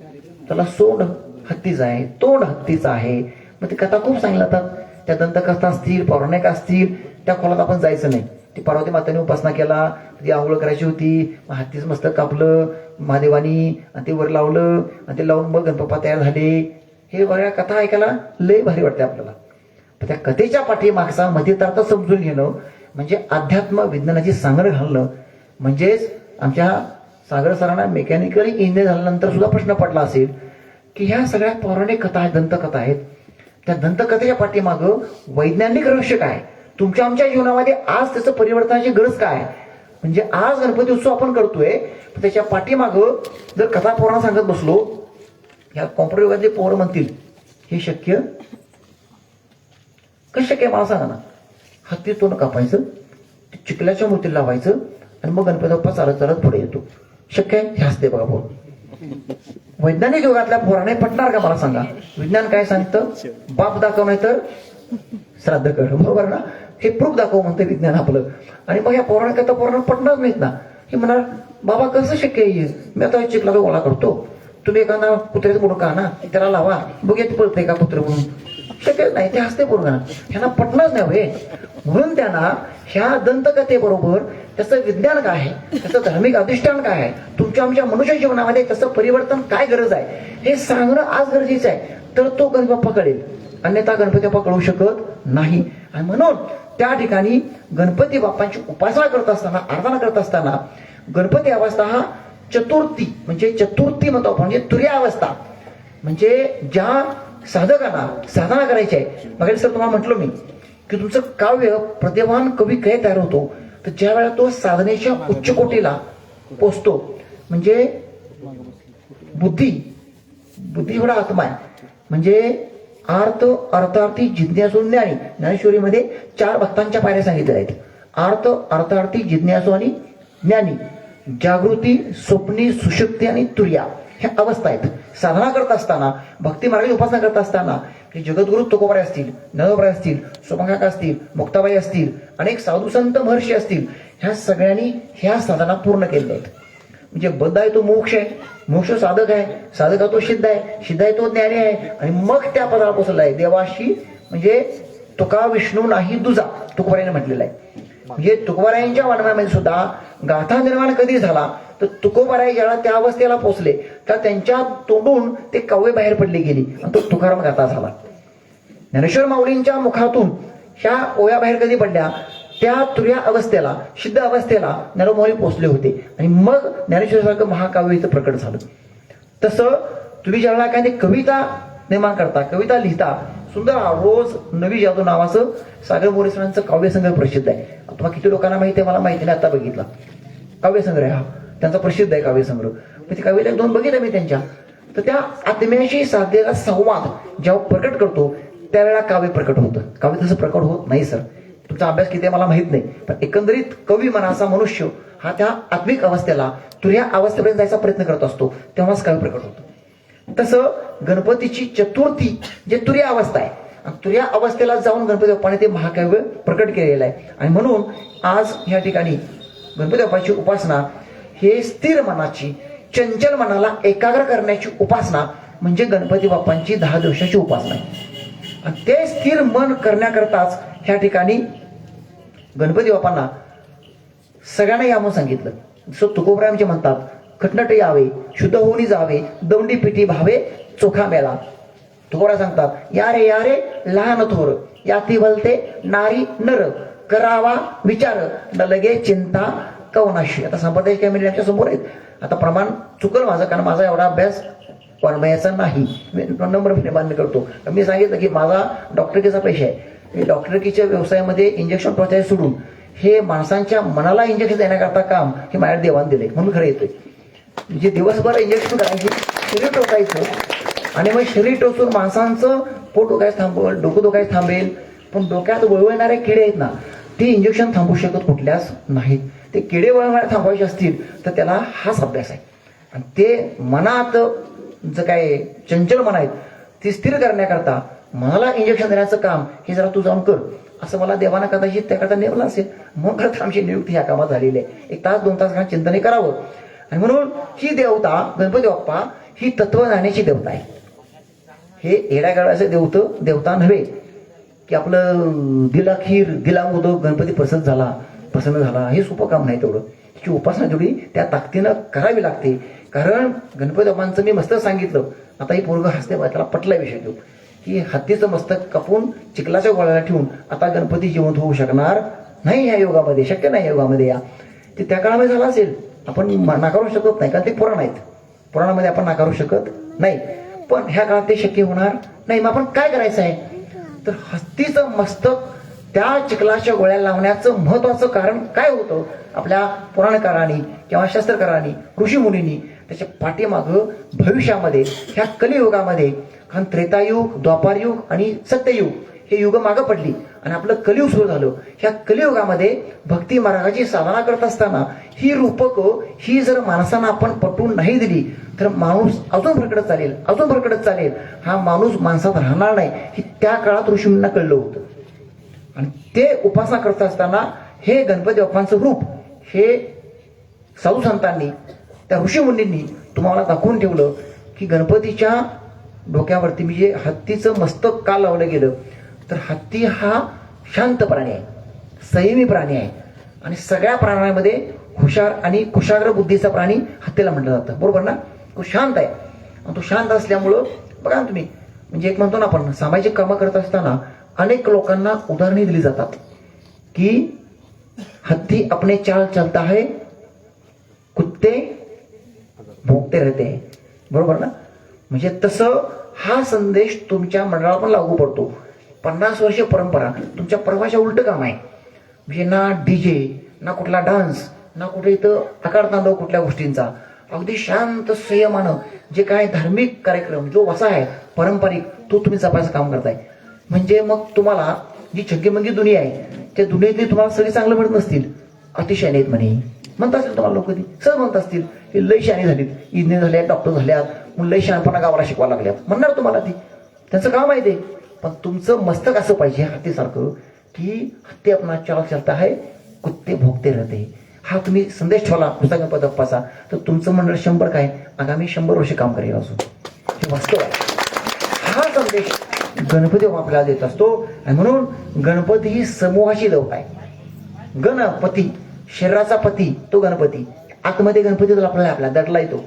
त्याला सोंड हत्तीचं आहे तोंड हत्तीचं आहे. मग ते कथा खूप सांगितल्या जातात. त्या दंतकथा असतील पौराणिक असतील त्या खोलात आपण जायचं नाही. ती पार्वती माताने उपासना केला ती आंघोळ करायची होती. मग हत्तीचं मस्तक कापलं महादेवानी आणि ते वर लावलं आणि ते लावून मग गणपप्पा तयार झाले. हे बघा कथा ऐकायला लय भारी वाटते आपल्याला. पण त्या कथेच्या पाठीमागचा मध्यतार्थ समजून घेणं म्हणजे अध्यात्म विज्ञानाची सांगड घालणं. म्हणजेच आमच्या सागर सरांना मेकॅनिकल इंजिनियर झाल्यानंतर सुद्धा प्रश्न पडला असेल की ह्या सगळ्या पौराणिक कथा आहेत दंतकथा आहेत. त्या दंतकथेच्या पाठीमागं वैज्ञानिक रहस्य काय, तुमच्या आमच्या जीवनामध्ये आज त्याचं परिवर्तनाची गरज काय. म्हणजे आज गणपती उत्सव आपण करतोय त्याच्या पाठीमागं जर कथा पुराण सांगत बसलो ह्या कॉम्प्युटर युगातले पोरं म्हणतील हे शक्य कसं शक्य मला सांगा ना. हत्ती तोंड कापायचं चिखलाच्या मूर्तीला लावायचं आणि मग गणपती बाप्पा चालत चालत पुढे येतो. शक्य आहे हे असते बघा. पोर वैज्ञानिक युगातल्या पोराने पटणार का मला सांगा. विज्ञान काय सांगतं बाप दाखव नाही तर श्राद्ध कर. बरोबर ना. हे प्रूफ दाखव म्हणतं विज्ञान आपलं. आणि मग ह्या पौराणिक कथा पोरांना पटणार नाहीत ना. हे म्हणाल बाबा कसं शक्य आहे मी आता चिखला गोळा करतो तुम्ही एखादा कुत्र्याचं मोठं का ना त्याला लावा बघूया ते पळतंय का कुत्र म्हणून. शक्य नाही ते हसते पोरगा ह्यांना पटणारच नाही हे. म्हणून त्यांना ह्या दंतकथेबरोबर त्याचं विज्ञान काय आहे त्याचं धार्मिक अधिष्ठान काय आहे तुमच्या आमच्या मनुष्य जीवनामध्ये त्याचं परिवर्तन काय गरज आहे हे सांगणं आज गरजेचं आहे. तर तो गणपती बाप्पा कळेल अन्यथा गणपती बाप्पा कळू शकत नाही. आणि म्हणून त्या ठिकाणी गणपती बाप्पांची उपासना करत असताना आराधना करत असताना गणपती अवस्था हा चतुर्थी म्हणजे चतुर्थी म्हणतो आपण म्हणजे तुर्या अवस्था म्हणजे ज्या साधकांना साधना करायची आहे. बघायला सर तुम्हाला म्हटलं मी की तुमचं काव्य प्रतिभावान कवी काय तयार होतो तर ज्या वेळेला तो साधनेच्या उच्च कोटीला पोचतो म्हणजे बुद्धी एवढा आत्मा आहे. म्हणजे अर्थार्थी जिज्ञासू ज्ञानी. ज्ञानेश्वरीमध्ये 4 भक्तांच्या पायऱ्या सांगितल्या आहेत. अर्थार्थी जिज्ञासू आणि ज्ञानी. जागृती स्वप्नी सुषुप्ती आणि तुर्या ह्या अवस्था आहेत. साधना करत असताना भक्ती मार्गाची उपासना करत असताना जगद्गुरु तुकोबाराय असतील ज्ञानोबाराय असतील सोपांकाका असतील मुक्ताबाई असतील अनेक साधू संत महर्षी असतील ह्या सगळ्यांनी ह्या साधना पूर्ण केलेल्या आहेत. म्हणजे बद्ध आहे तो मोक्ष आहे मोक्ष साधक आहे साधक आहे तो सिद्ध आहे तो ज्ञानी आहे आणि मग त्या पदाला पोचलेला आहे देवाशी. म्हणजे तुका विष्णू नाही दुजा तुकोबारायने म्हटलेला आहे. म्हणजे तुकोबारायांच्या वाङ्मयामध्ये सुद्धा गाथा निर्माण कधी झाला तर तुकोबाराय ज्याला त्या अवस्थेला पोचले तर त्यांच्या तोंडून ते काव्य बाहेर पडली गेली आणि तो तुकाराम गाथा झाला. ज्ञानेश्वर माऊलींच्या मुखातून ह्या ओया बाहेर कधी पडल्या त्या तुर्या अवस्थेला सिद्ध अवस्थेला ज्ञानोबा पोचले होते आणि मग ज्ञानेश्वरासारखं महाकाव्य इथं प्रकट झालं. तसं तुम्ही ज्याला एखादी कविता निर्माण करता कविता लिहिता सुंदर रोज नवी जादू नावाचं सागर मोरेसरांचं काव्यसंग्रह प्रसिद्ध आहे. तुम्हाला किती लोकांना माहिती आहे मला माहिती नाही आता बघितला काव्यसंग्रह हा त्यांचा प्रसिद्ध आहे काव्यसंग्रह. ते कविता 2 बघितल्या मी त्यांच्या. तर त्या आत्म्याशी साधलेला संवाद जेव्हा प्रकट करतो त्यावेळेला काव्य प्रकट होतं. काव्य तसं प्रकट होत नाही सर. तुमचा अभ्यास किती मला माहित नाही पण एकंदरीत कवी मनाचा मनुष्य हा त्या आत्मिक अवस्थेला तुर्या अवस्थेपर्यंत जायचा प्रयत्न करत असतो तेव्हाच काव्य प्रकट होतं. तसं गणपतीची चतुर्थी जे तुर्या अवस्था आहे आणि तुर्या अवस्थेला जाऊन गणपती बाप्पाने ते महाकाव्य प्रकट केलेलं आहे. आणि म्हणून आज या ठिकाणी गणपती बाप्पाची उपासना हे स्थिर मनाची चंचल मनाला एकाग्र करण्याची उपासना म्हणजे गणपती बाप्पांची 10 दिवसाची उपासना आहे. आणि ते स्थिर मन करण्याकरताच ह्या ठिकाणी गणपती बाप्पांना सगळ्यांना या म्हणून सांगितलं. जसं तुकोबरामचे म्हणतात, खटनट यावे, शुद्ध होऊनी जावे, दौंडी पिठी भावे चोखा मेला. तुकोबरा सांगतात, या रे लहान थोर, याती भलते नारी नर, करावा विचार न लगे चिंता कवनाशी. आता संप्रदाय कॅमेरे आमच्या समोर आहेत. आता प्रमाण चुकल माझं, कारण माझा एवढा अभ्यास वाढवायचा नाही. मी नम्रपणे मान्य करतो. मी सांगितलं की माझा डॉक्टरकीचा पैसा आहे. मी डॉक्टरकीच्या व्यवसायामध्ये इंजेक्शन टोचायला सोडून हे माणसांच्या मनाला इंजेक्शन देण्याकरता काम हे माझ्या देवान दिले म्हणून खरं येतोय. म्हणजे दिवसभर इंजेक्शन करायची, शरीर टोचायचं आणि मग शरीर टोचून माणसांचं पोट दुखायचं थांबवेल, डोकं दुखायचं थांबेल. पण डोक्यात वळवणारे किडे आहेत ना, ते इंजेक्शन थांबू शकत कुठल्याच नाहीत. ते किडे वळवणारे थांबवायचे असतील तर त्याला हाच अभ्यास आहे. आणि ते मनात जे काय चंचल मन आहेत ती स्थिर करण्याकरता मनाला इंजेक्शन देण्याचं काम हे जरा तू जाऊन कर, असं मला देवाना कदाचित त्याकरता नेमलं असेल. म्हणून खरंच आमची नियुक्ती ह्या कामात झालेली आहे. 1 तास 2 तास चिंतन करावं. आणि म्हणून ही देवता गणपती बाप्पा ही तत्वज्ञानाची देवता आहे. हे येड्यागाड्याचं देवता नव्हे की आपलं दिला खीर दिला मोदक गणपती प्रसन्न झाला हे सोपं काम नाही. तेवढं त्याची उपासना तेवढी त्या ताकदीनं करावी लागते. कारण गणपती बाप्पांचं मी मस्तक सांगितलं. आता ही पोरग हसते, त्याला पटला विषय तो की हत्तीचं मस्तक कापून चिखलाच्या गोळ्याला ठेवून आता गणपती जिवंत होऊ शकणार नाही ह्या युगामध्ये, शक्य नाही युगामध्ये. या ते त्या काळामध्ये झालं असेल, आपण नाकारू शकत नाही, कारण ते पुराण आहेत. पुराणामध्ये आपण नाकारू शकत नाही. पण ह्या काळात ते शक्य होणार नाही. मग आपण काय करायचं आहे तर हत्तीचं मस्तक त्या चिखलाच्या गोळ्याला लावण्याचं महत्वाचं कारण काय होतं, आपल्या पुराणकारांनी किंवा शास्त्रकारांनी ऋषीमुनींनी त्याच्या पाठीमागं भविष्यामध्ये ह्या कलियुगामध्ये, कारण त्रेतायुग, द्वापारयुग आणि सत्ययुग हे युग मागं पडली आणि आपलं कलियुग सुरू झालं. ह्या कलियुगामध्ये भक्ती मार्गाची साधना करत असताना ही रूपकं ही जर माणसांना आपण पटवून नाही दिली तर माणूस अजून भरकडत चालेल. हा माणूस माणसात राहणार नाही हे त्या काळात ऋषींना कळलं होतं. आणि ते उपासना करत असताना हे गणपती बाप्पांचं रूप हे साधू संतांनी, त्या ऋषीमुनींनी तुम्हाला दाखवून ठेवलं की गणपतीच्या डोक्यावरती म्हणजे हत्तीचं मस्तक का लावलं गेलं तर हत्ती हा शांत प्राणी आहे, संयमी प्राणी आहे. आणि सगळ्या प्राण्यांमध्ये हुशार आणि कुशाग्र बुद्धीचा प्राणी हत्तीला म्हटलं जातं, बरोबर ना. तो शांत आहे. आणि तो शांत असल्यामुळं बघा ना तुम्ही, म्हणजे एक म्हणतो ना आपण सामाजिक कामं करत असताना अनेक लोकांना उदाहरणे दिली जातात की हत्ती अपने चाल चलता है, कुत्ते भोगते रहते हैं, बरोबर ना. म्हणजे तसं हा संदेश तुमच्या मंडळाला पण लागू पडतो. 50 वर्ष परंपरा तुमच्या परवाच्या उलट काम आहे. म्हणजे ना डीजे, ना कुठला डान्स, ना कुठे इथं आकार तांडव कुठल्या गोष्टींचा, अगदी शांत संयमानं जे काय धार्मिक कार्यक्रम जो वसा आहे पारंपरिक तो तुम्ही जपायचं काम करताय. म्हणजे मग तुम्हाला जी छग्गीमंगी दुनिया आहे त्या दुनियेतली तुम्हाला सगळी चांगलं म्हणत नसतील, अतिशय नाहीत म्हणे म्हणत असतील तुम्हाला लोक, ती सहज म्हणत असतील की लय शाणी झालीत, इंजिनियर झाल्यात, डॉक्टर झाल्यात, मग लय शहाणपणा गावाला शिकवायला लागल्यात म्हणणार तुम्हाला. ती त्यांचं काम आहे ते. पण तुमचं मस्तक असं पाहिजे हत्तीसारखं की हत्ती आपला चाल चलता है, कुत्ते भोगते रहते. हा तुम्ही संदेश ठेवला नुसता गणपती बाप्पाचा तर तुमचं मंडळ 100 काय आगामी 100 वर्ष काम करेल अजून. हे वास्तव आहे. हा संदेश गणपती आपल्याला देत असतो. आणि म्हणून गणपती ही समूहाची देवता आहे. गणपती शरीराचा पती तो गणपती, आतमध्ये गणपती आपल्याला आपला दटला येतो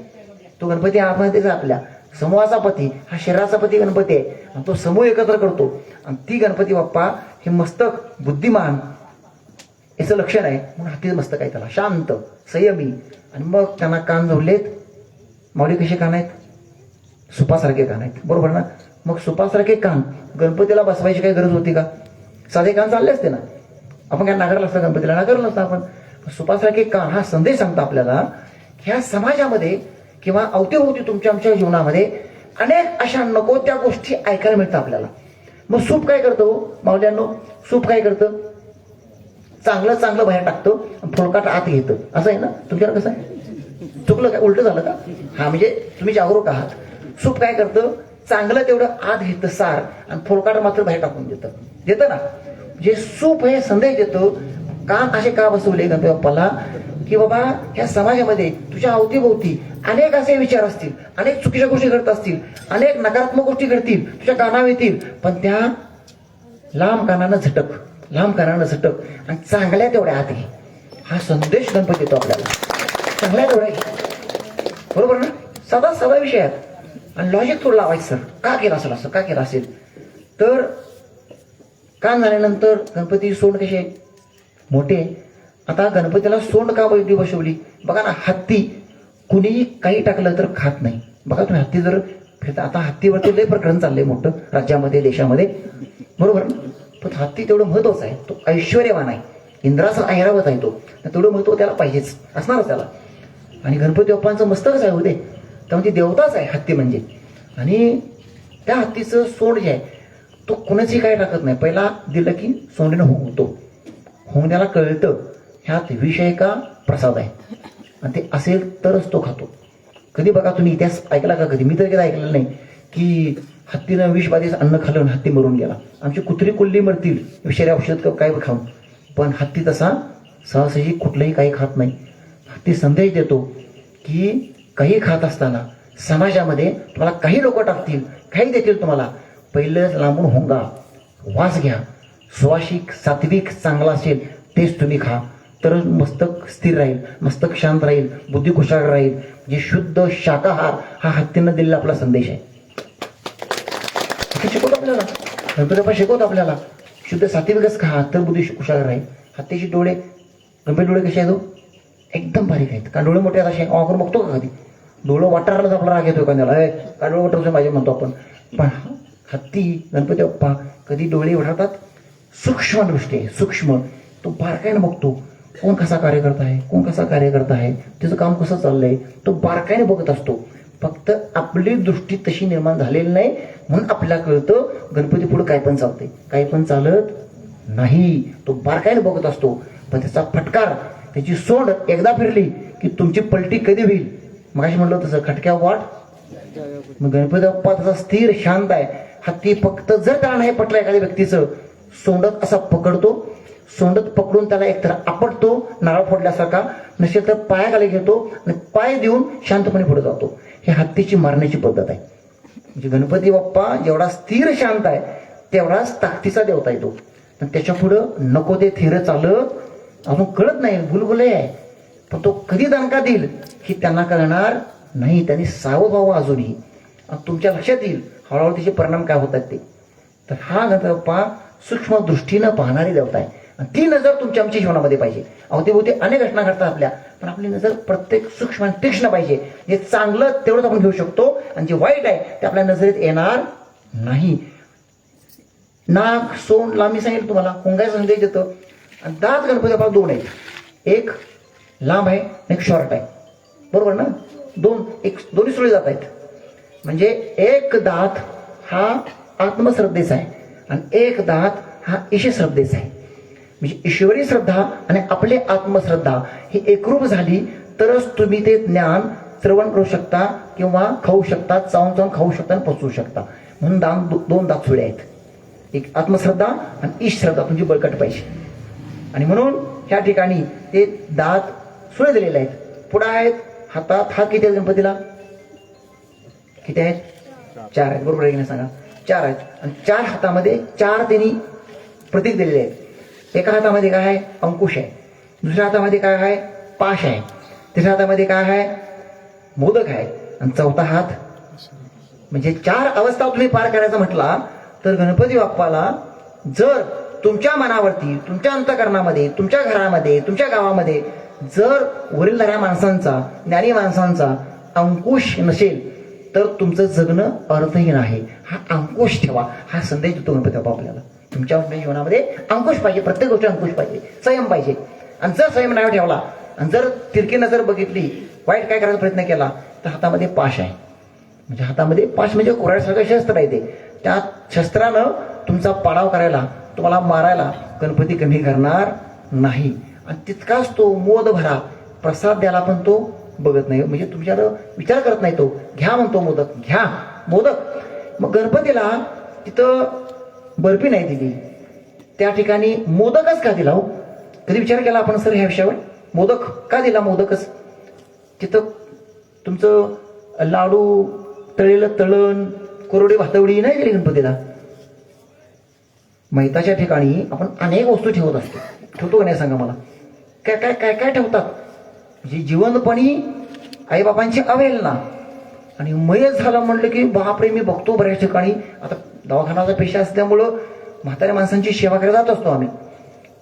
तो गणपती आतमध्येच आपल्या समूहाचा पती हा शरीराचा पती गणपती आहे. आणि तो समूह एकत्र करतो. आणि ती गणपती बाप्पा हे मस्तक बुद्धिमान याचं लक्षण आहे म्हणून हाती मस्तक आहे त्याला, शांत संयमी. आणि मग त्यांना कान जोडलेत. माऊली कसे कान आहेत, सुपासारखे कान आहेत, बरोबर ना. मग सुपासारखे कान गणपतीला बसवायची काही गरज होती का, साधे कान चालले असते ना. आपण काय नाकारलं असतं गणपतीला, नाकारलं असतं आपण. सुपासारखे कान हा संदेश सांगतो आपल्याला ह्या समाजामध्ये किंवा अवतीभोवती तुमच्या आमच्या जीवनामध्ये अनेक अशा नको त्या गोष्टी ऐकायला मिळतात आपल्याला. मग सूप काय करतो माऊल्यांनो, सूप काय करतं, चांगलं बाहेर टाकतं, फोडकाट आत घेतं, असं आहे ना. तुमच्याकडे कसं आहे, चुकलं काय, उलट झालं का. हा म्हणजे तुम्ही जागरूक आहात. सूप काय करतं, चांगलं तेवढं आत घेतं सार आणि फोडकाट मात्र बाहेर टाकून देतं ना. जे सूप हे संदेश देतं. कान असे का बसवले गणपती बाप्पाला की बाबा ह्या समाजामध्ये तुझ्या अवतीभोवती अनेक असे विचार असतील, अनेक चुकीच्या गोष्टी घडत असतील, अनेक नकारात्मक गोष्टी घडतील, तुझ्या कानावर येतील, पण त्या लांब कानानं झटक आणि चांगल्या तेवढ्या आत घे. हा संदेश गणपती देतो आपल्याला. चांगल्या तेवढ्या घे, बरोबर ना? साधा विषय आहे आणि लॉजिक थोडं लावायचं. सर का केलं असेल असं, का केलं असेल? तर कान झाल्यानंतर गणपती सोंड कसे मोठे. आता गणपतीला सोंड का बसवली? बघा ना, हत्ती कुणीही काही टाकलं तर खात नाही. बघा तुम्ही हत्ती जर फिरता, आता हत्तीवरती लय प्रकरण चाललंय मोठं राज्यामध्ये, देशामध्ये, बरोबर ना? पण हत्ती तेवढं महत्वाचं आहे, तो ऐश्वर्यवान आहे, इंद्राचा ऐरावत आहे तो, तेवढं महत्व त्याला पाहिजेच, असणारच त्याला. आणि गणपती बाप्पांचं मस्तकच आहे होते, त्यामध्ये देवताच आहे हत्ती म्हणजे. आणि त्या हत्तीचं सोंड जे आहे तो कुणाची काय टाकत नाही, पहिला दिलं की सोंडीनं होतो, त्याला कळतं ह्यात विष आहे का प्रसाद आहे, आणि ते असेल तरच तो खातो. कधी बघा तुम्ही इतिहास ऐकला का? कधी मी तर कधी ऐकलेलं नाही की हत्तीनं विषबाधीचं अन्न खाल्लं आणि हत्ती मरून गेला. आमची कुत्री कुल्ली मरतील विषारी औषध काय खाऊन, पण हत्ती तसा सहसाही कुठलंही काही खात नाही. हत्ती संदेश देतो की काही खात असताना समाजामध्ये तुम्हाला काही लोक टाकतील, काही देतील तुम्हाला, पहिलं लांबून होंगा, वास घ्या, सुवासिक सात्विक चांगला असेल तेच तुम्ही खा, तर मस्तक स्थिर राहील, मस्तक शांत राहील, बुद्धी कुशाग्र राहील. जे शुद्ध शाकाहार हा हत्तीनं दिलेला आपला संदेश आहे. शिकवतो आपल्याला, गणपती बाप्पा शिकवतो आपल्याला शुद्ध सात्विकच खा तर बुद्धी कुशाग्र राहील. हत्तीचे डोळे, गणपती डोळे कसे आहेत? एकदम बारीक आहेत. कारण डोळे मोठे आहेत असे करून बघतो का कधी? डोळं वाटारलाच आपला राग येतो एखाद्याला, का डोळे वाटरतो माझे म्हणतो आपण. पण हत्ती गणपती बाप्पा कधी डोळे वाढतात, सूक्ष्म दृष्टी आहे, सूक्ष्म. तो बारकाईने बघतो, कोण कसा कार्य करत आहे, कोण कसा कार्य करत आहे, त्याचं काम कसं चाललंय, तो बारकाईने बघत असतो. फक्त आपली दृष्टी तशी निर्माण झालेली नाही म्हणून आपल्याला कळतं गणपती पुढे काय पण चालतंय, काही पण चालत नाही. तो बारकाईने बघत असतो, पण त्याचा फटकार, त्याची सोंड एकदा फिरली की तुमची पलटी कधी होईल. मगाशी म्हटलं तसं खटक्या वाट. मग गणपती बाप्पा तसा स्थिर शांत आहे. हत्ती फक्त जर त्याला नाही पटलं एखाद्या व्यक्तीचं, सोंडत असा पकडतो, सोंडत पकडून त्याला एकतर आपटतो नारळ फोडल्यासारखा, नसेल तर पायाखाली घेतो आणि पाय देऊन शांतपणे पुढे जातो. ही हत्तीची मारण्याची पद्धत आहे. म्हणजे गणपती बाप्पा जेवढा स्थिर शांत आहे तेवढाच ताकदीचा देवता येतो. पण त्याच्या पुढं नको ते थिर चालत अजून कळत नाही, भुलभुले आहे. पण तो कधी दणका देईल ही त्यांना कळणार नाही. त्यांनी सावध व्हावं अजूनही, तुमच्या लक्षात येईल हळूहळू त्याचे परिणाम काय होतात ते. तर हा गणपती बाप्पा सूक्ष्म दृष्टीनं पाहणारी देवता आहे, आणि ती नजर तुमच्या आमच्या जीवनामध्ये पाहिजे. अवतीभोवती अनेक घटना घडतात आपल्या, पण आपली नजर प्रत्येक सूक्ष्म आणि तीक्ष्ण पाहिजे. जे चांगलं तेवढंच आपण घेऊ शकतो, आणि जे वाईट आहे ते आपल्या नजरेत येणार नाही. नाक, सोंड लांबी सांगितलं तुम्हाला, कोंगायचा संदेश देतं. आणि दात गणपती बाप्पा दोन आहेत, एक लांब आहे एक शॉर्ट आहे, बरोबर ना? दोन्ही सुळे जात आहेत. म्हणजे एक दात हा आत्मश्रद्धेचा आहे आणि एक दात हा ईशश्रद्धेचा आहे. म्हणजे ईश्वरी श्रद्धा आणि आपले आत्मश्रद्धा ही एकरूप झाली तरच तुम्ही ते ज्ञान श्रवण करू शकता किंवा खाऊ शकता, चावून खाऊ शकता आणि पचवू शकता. म्हणून दोन दात सुळे आहेत, एक आत्मश्रद्धा आणि ईश श्रद्धा तुमची बळकट पाहिजे. आणि म्हणून ह्या ठिकाणी ते दात सुळे दिलेले आहेत. पुढे आहेत हातात, हात किती आहेत गणपतीला? किती आहेत? 4 आहेत, बरोबर आहे की नाही सांगा? 4 आहेत. आणि 4 हातामध्ये 4 त्यांनी प्रतीक दिलेले आहेत. एका हातामध्ये काय आहे? अंकुश आहे. दुसऱ्या हातामध्ये काय आहे? पाश आहे. तिसऱ्या हातामध्ये काय आहे? मोदक आहे. आणि चौथा हात, म्हणजे 4 अवस्था तुम्ही पार करायचा म्हटला तर गणपती बाप्पाला जर तुमच्या मनावरती, तुमच्या अंतःकरणामध्ये, तुमच्या घरामध्ये, तुमच्या गावामध्ये जर वरीलधाऱ्या माणसांचा, ज्ञानी माणसांचा अंकुश नसेल तर तुमचं जगणं अर्थहीन आहे. हा अंकुश ठेवा, हा संदेश देतो गणपती बाप्पा आपल्याला. तुमच्या जीवनामध्ये अंकुश पाहिजे, प्रत्येक गोष्ट अंकुश पाहिजे, संयम पाहिजे. आणि जर संयम नाही ठेवला आणि जर तिरकी नजर बघितली, वाईट काय करायचा प्रयत्न केला, तर हातामध्ये पाश आहे. म्हणजे हातामध्ये पाश म्हणजे कोराड्यासारखं शस्त्र आहे ते. त्या शस्त्रानं तुमचा पाडाव करायला, तुम्हाला मारायला गणपती कमी करणार नाही. आणि तितकाच तो मोद भरा, प्रसाद द्यायला पण तो बघत नाही, म्हणजे तुमच्यावर विचार करत नाही. तो घ्या म्हणतो, मोदक घ्या, मोदक. मग गणपतीला तिथं बर्फी नाही दिली, त्या ठिकाणी मोदकच का दिला हो? कधी विचार केला आपण सर ह्या विषयावर? मोदक का दिला? मोदकच तिथं तुमचं लाडू, तळलेलं तळण, कोरडी भातवडी नाही गेली गणपतीला. मैताच्या ठिकाणी आपण अनेक वस्तू ठेवत असतो. ठेवतो का नाही सांगा मला? काय काय काय काय ठेवतात? म्हणजे जिवंतपणी आईबापांची अवहेलना. आणि मयच झालं म्हटलं की बापरे, मी बघतो बऱ्याच ठिकाणी, आता दवाखानाचा पेशा असल्यामुळं म्हाताऱ्या माणसांची सेवा करायला जात असतो आम्ही.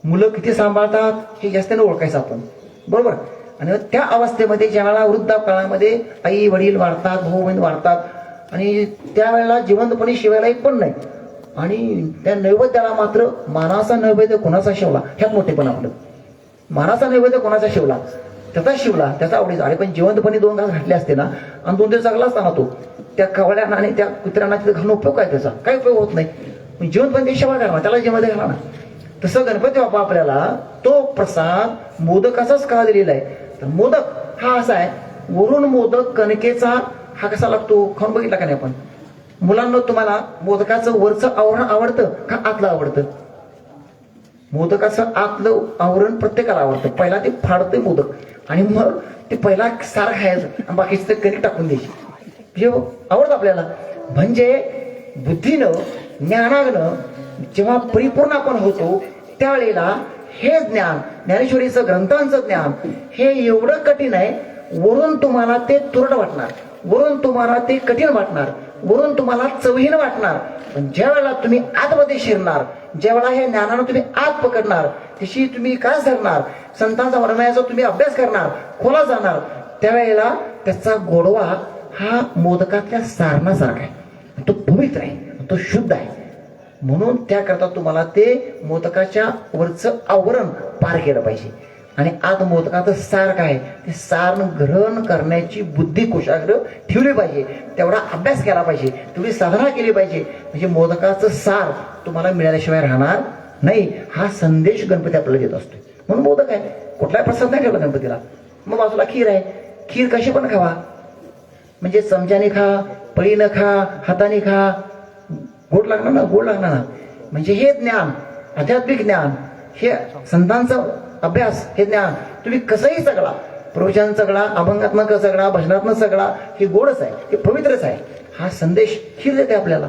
मुलं किती सांभाळतात हे जास्तीनं ओळखायचं आपण, बरोबर. आणि त्या अवस्थेमध्ये ज्यावेळेला वृद्धापकाळामध्ये आई वडील वाढतात, भाऊ बहीण वाढतात आणि त्यावेळेला जिवंतपणी शिवायला एक पण नाही. आणि त्या नैवेद्याला मात्र मानाचा नैवेद्य कोणाचा शिवला ह्यात मोठे पण आपलं. मानाचा नैवेद्य कोणाचा शिवला? त्याचा शिवला, त्याचा आवडीचा. आणि पण जिवंतपणी 2 घास घातले असते ना आणि 2 दिवस जगला असताना तो, त्या कवळ्यांना आणि त्या कुत्र्यांना तिथे घालून उपयोग काय? त्याचा काही उपयोग होत नाही. जिवंतपणी सेवा करा, त्याला जेमध्ये घाला ना. तसं गणपती बाप्पा आपल्याला तो प्रसाद मोदकाचाच का दिलेला आहे? तर मोदक हा असा आहे, वरून मोदक कणकेचा हा कसा लागतो खाऊन बघितला का नाही आपण? मुलांना तुम्हाला मोदकाचं वरचं आवरण आवडतं का आतलं आवडतं? मोदकाचं आतलं आवरण प्रत्येकाला आवडतं. पहिला ते फाडते मोदक आणि मग ते पहिला सार खायचं आणि बाकीचं ते कणिक टाकून द्यायची. म्हणजे आवडतं आपल्याला. म्हणजे बुद्धीनं ज्ञानानं जेव्हा परिपूर्ण आपण होतो त्यावेळेला हे ज्ञान, ज्ञानेश्वरीचं ग्रंथांचं ज्ञान हे एवढं कठीण आहे. वरून तुम्हाला ते तुरट वाटणार, वरून तुम्हाला ते कठीण वाटणार, वरून तुम्हाला चवहीन वाटणार. पण ज्या वेळेला तुम्ही आतमध्ये शिरणार, ज्या वेळेला हे ज्ञानानं तुम्ही आत पकडणार, त्याशी तुम्ही काय धरणार, संतांचा वर्णयाचा तुम्ही अभ्यास करणार, खोला जाणार, त्यावेळेला त्याचा गोडवा हा मोदकातल्या सारणासारखा आहे. तो पवित्र आहे, तो शुद्ध आहे. म्हणून त्याकरता तुम्हाला ते मोदकाच्या वरचं आवरण पार केलं पाहिजे. आणि आत मोदकाचं सार काय, ते सार ग्रहण करण्याची बुद्धी कुशाग्र ठेवली पाहिजे. तेवढा अभ्यास केला पाहिजे, तेवढी साधना केली पाहिजे. म्हणजे मोदकाचं सार तुम्हाला मिळाल्याशिवाय राहणार नाही. हा संदेश गणपती आपल्याला देत असतो. म्हणून मोदक आहे, कुठलाही प्रसाद नाही ठेवला गणपतीला. मग बाजूला खीर आहे. खीर कशी पण खावा, म्हणजे चमच्याने खा, पळीनं खा, हाताने खा, गोड लागणार ना, गोड लागणार ना. म्हणजे हे ज्ञान, आध्यात्मिक ज्ञान, हे संतांचा अभ्यास, हे ज्ञान तुम्ही कसंही सगळा, प्रवचन सगळा, अभंगात्मक सगळा, भजनात्मक सगळा, हे गोडच आहे, हे पवित्रच आहे. हा संदेश खीर देते आपल्याला.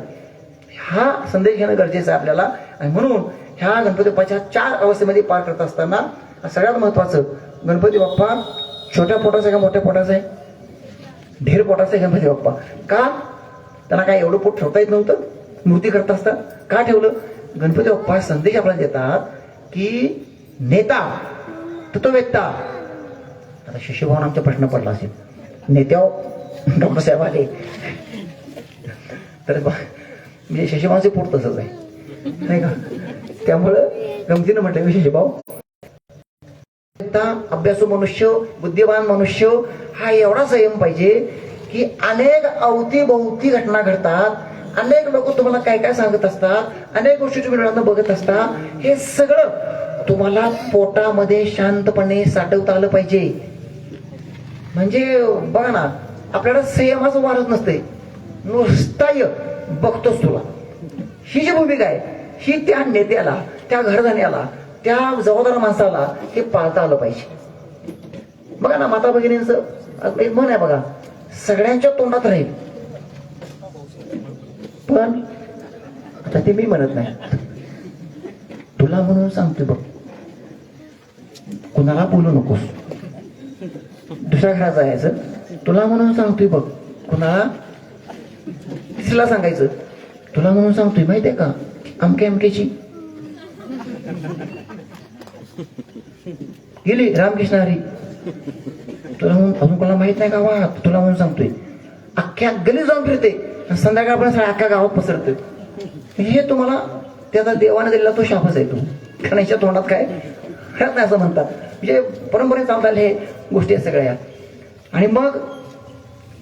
हा संदेश घेणं गरजेचं आहे आपल्याला. आणि म्हणून ह्या गणपती बाप्पाच्या 4 अवस्थेमध्ये पार करत असताना सगळ्यात महत्वाचं, गणपती बाप्पा छोट्या पोटाचा आहे का मोठ्या पोटाचा आहे? ढेर पोटाचा आहे गणपती बाप्पा. का? त्यांना काय एवढं पोट ठेवता येत नव्हतं मूर्ती करत असतात? का ठेवलं? गणपती बाप्पा संदेश आपल्याला देतात की नेता तत्ववेत्ता. आता शिष्यभावन आमचा प्रश्न पडला असेल, नेत्यावर डॉक्टर साहेब आले तर म्हणजे शिष्यभावाचे पोट तसंच आहे नाही का? त्यामुळं गमतीनं म्हटलं शिष्यभाव, अभ्यासू मनुष्य, बुद्धिवान मनुष्य हा एवढा संयम पाहिजे की अनेक अवतीभोवती घटना घडतात, अनेक लोक तुम्हाला काय काय सांगत असतात, अनेक गोष्टी तुम्ही डोळ्यानं बघत असता. हे सगळं तुम्हाला पोटामध्ये शांतपणे साठवता आलं पाहिजे. म्हणजे बघा ना, आपल्याला संयमाचं वारच नसते, नुसता बघतोच तुला. ही जी भूमिका आहे ही त्या नेत्याला, त्या घरधण्याला, त्या जबाबदार माणसाला हे पाळता आलं पाहिजे. बघा ना, माता भगिनींचं एक म्हण आहे बघा, सगळ्यांच्या तोंडात राहील. पण आता ते मी म्हणत नाही, तुला म्हणून सांगतोय बघ, कुणाला बोलू नकोस. दुसऱ्या घरात जायचं, तुला म्हणून सांगतोय बघ, कुणाला तिसरीला सांगायचं, तुला म्हणून सांगतोय माहितीये का अमके अमकेची गेली रामकृष्ण हरी, तुला म्हणून अजून कोणाला माहित नाही का? वा, तुला म्हणून सांगतोय. अख्ख्या गलीत जाऊन फिरते, संध्याकाळपर्यंत अख्ख्या गावात पसरतोय. हे तुम्हाला त्याचा देवाने दिलेला तो शापच आहे. तो गणेशच्या तोंडात काय नाही असं म्हणतात. म्हणजे परंपरेत चालतात हे गोष्टी सगळ्या. आणि मग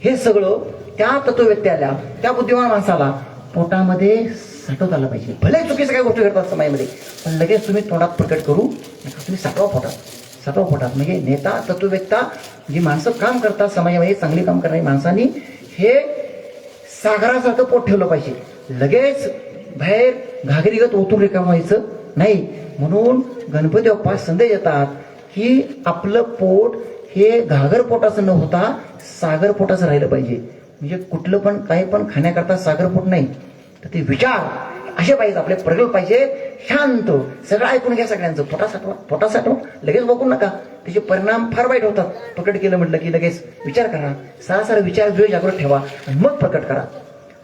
हे सगळं त्या तत्ववेत्याला, त्या बुद्धिमान माणसाला पोटामध्ये साठवत आलं पाहिजे. भले चुकीच्या काही गोष्टी घडतात समाजामध्ये, पण लगेच तुम्ही तोंडात प्रकट करू तुम्ही साठवा पोटात, साठवा पोटात. म्हणजे नेता तत्ववेत्ता जी माणसं काम करतात समाजामध्ये, चांगली काम करणारी माणसांनी हे सागरासारखं पोट ठेवलं पाहिजे. लगेच बाहेर घागरीगत ओतून रिकाम व्हायचं नाही. म्हणून गणपती बाप्पा संदेश देतात की आपलं पोट हे घागर पोटाचं न होता सागर पोटाचं राहिलं पाहिजे. म्हणजे कुठलं पण काही पण खाण्याकरता सागर पोट नाही, तर ते विचार असे पाहिजे आपले प्रगल्भ पाहिजे, शांत. सगळं ऐकून घ्या सगळ्यांचं. पोटासाठवा लगेच बघू नका, त्याचे परिणाम फार वाईट होतात. प्रकट केलं म्हटलं की लगेच विचार करा, सारा विचार वेळ जागृत ठेवा आणि मग प्रकट करा.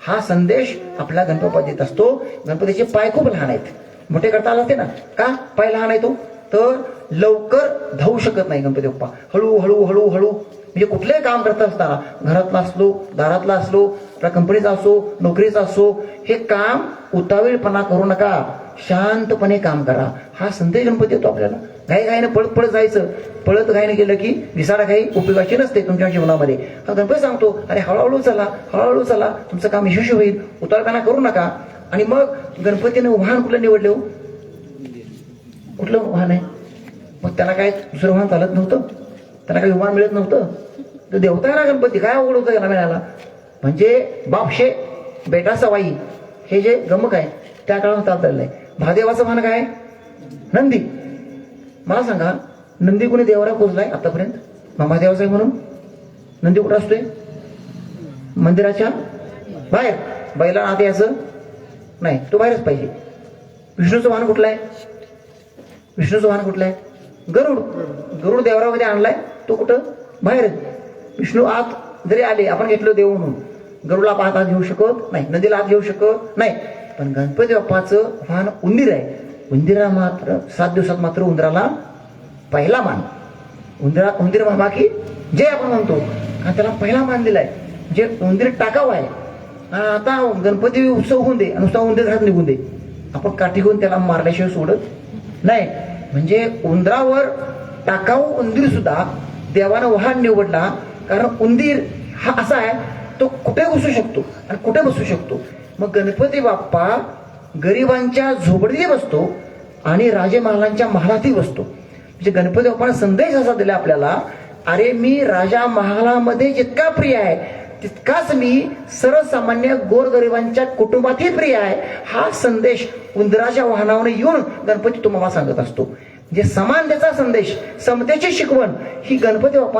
हा संदेश आपला गणपती देत असतो. गणपतीचे पाय खूप लहान आहेत, मोठे करता आला ते ना. का पाय लहान आहे तो? तर लवकर धावू शकत नाही गणपती बाप्पा. हळू म्हणजे कुठलंही काम करत असताना, घरातला असलो, दारातला असलो, आपल्या कंपनीचा असो, नोकरीचा असो, हे काम उतावीळपणा करू नका, शांतपणे काम करा. हा संदेश गणपती देतो आपल्याला. घाईने पळत जायचं, पळत घाईने गेलं की विसारा काही उपयोगाची नसते तुमच्या जीवनामध्ये. हा गणपती सांगतो, अरे हळूहळू चला, तुमचं काम यशस्वी होईल, उतावळपणा करू नका. आणि मग गणपतीने वाहन कुठलं निवडले हो? कुठलं वाहन आहे? मग त्याला काय दुसरं वाहन चालत नव्हतं, त्याला काही विमान मिळत नव्हतं. तर देवता आहे ना गणपती, काय अवघड होतं याला मिळायला? म्हणजे बापशे बेटा सवाई हे जे गमक आहे त्या काळात चालत आहे. महादेवाचं वाहन काय? नंदी. मला सांगा, नंदी कोणी देवाला पोचलाय आतापर्यंत? महादेवाचा आहे म्हणून. नंदी कुठं असतोय? मंदिराच्या बाहेर. बैला आत यायचं नाही, तो बाहेरच पाहिजे. विष्णूचं वाहन कुठलं आहे? गरुड देवरामध्ये आणलाय, तो कुठं? बाहेर. विष्णू आत जरी आले, आपण घेतलं देव म्हणून, गरुडला आत घेऊ शकत नाही, नदीला आत घेऊ शकत नाही. पण गणपती बाप्पाचं वाहन उंदीर आहे. उंदिरा मात्र 7 दिवसात मात्र उंदराला पहिला मान. उंदीर मामा की जे आपण म्हणतो, कारण त्याला पहिला मान दिलाय. जे उंदीर टाकाव आहे. आता गणपती उत्सव होऊन दे, नुसता उंदीर घरात निघून दे, आपण काठी घेऊन त्याला मारल्याशिवाय सोडत नाही. म्हणजे उंदरावर टाकाऊ उंदीर सुद्धा देवानं वाहन निवडला, कारण उंदीर हा असा आहे, तो कुठे घुसू शकतो आणि कुठे बसू शकतो. मग गणपती बाप्पा गरिबांच्या झोपडीत बसतो आणि राजे महालांच्या महालातही बसतो. म्हणजे गणपती बाप्पाने संदेश असा दिला आपल्याला, अरे मी राजा महालामध्ये जितका प्रिय आहे, तितकाच मी सर्वसामान्य गोरगरिबांच्या कुटुंबातही प्रिय आहे. हा संदेश उंदराच्या वाहनावर येऊन गणपती तुम्हाला सांगत असतो. म्हणजे समानतेचा संदेश, समतेची शिकवण ही गणपती बाप्पा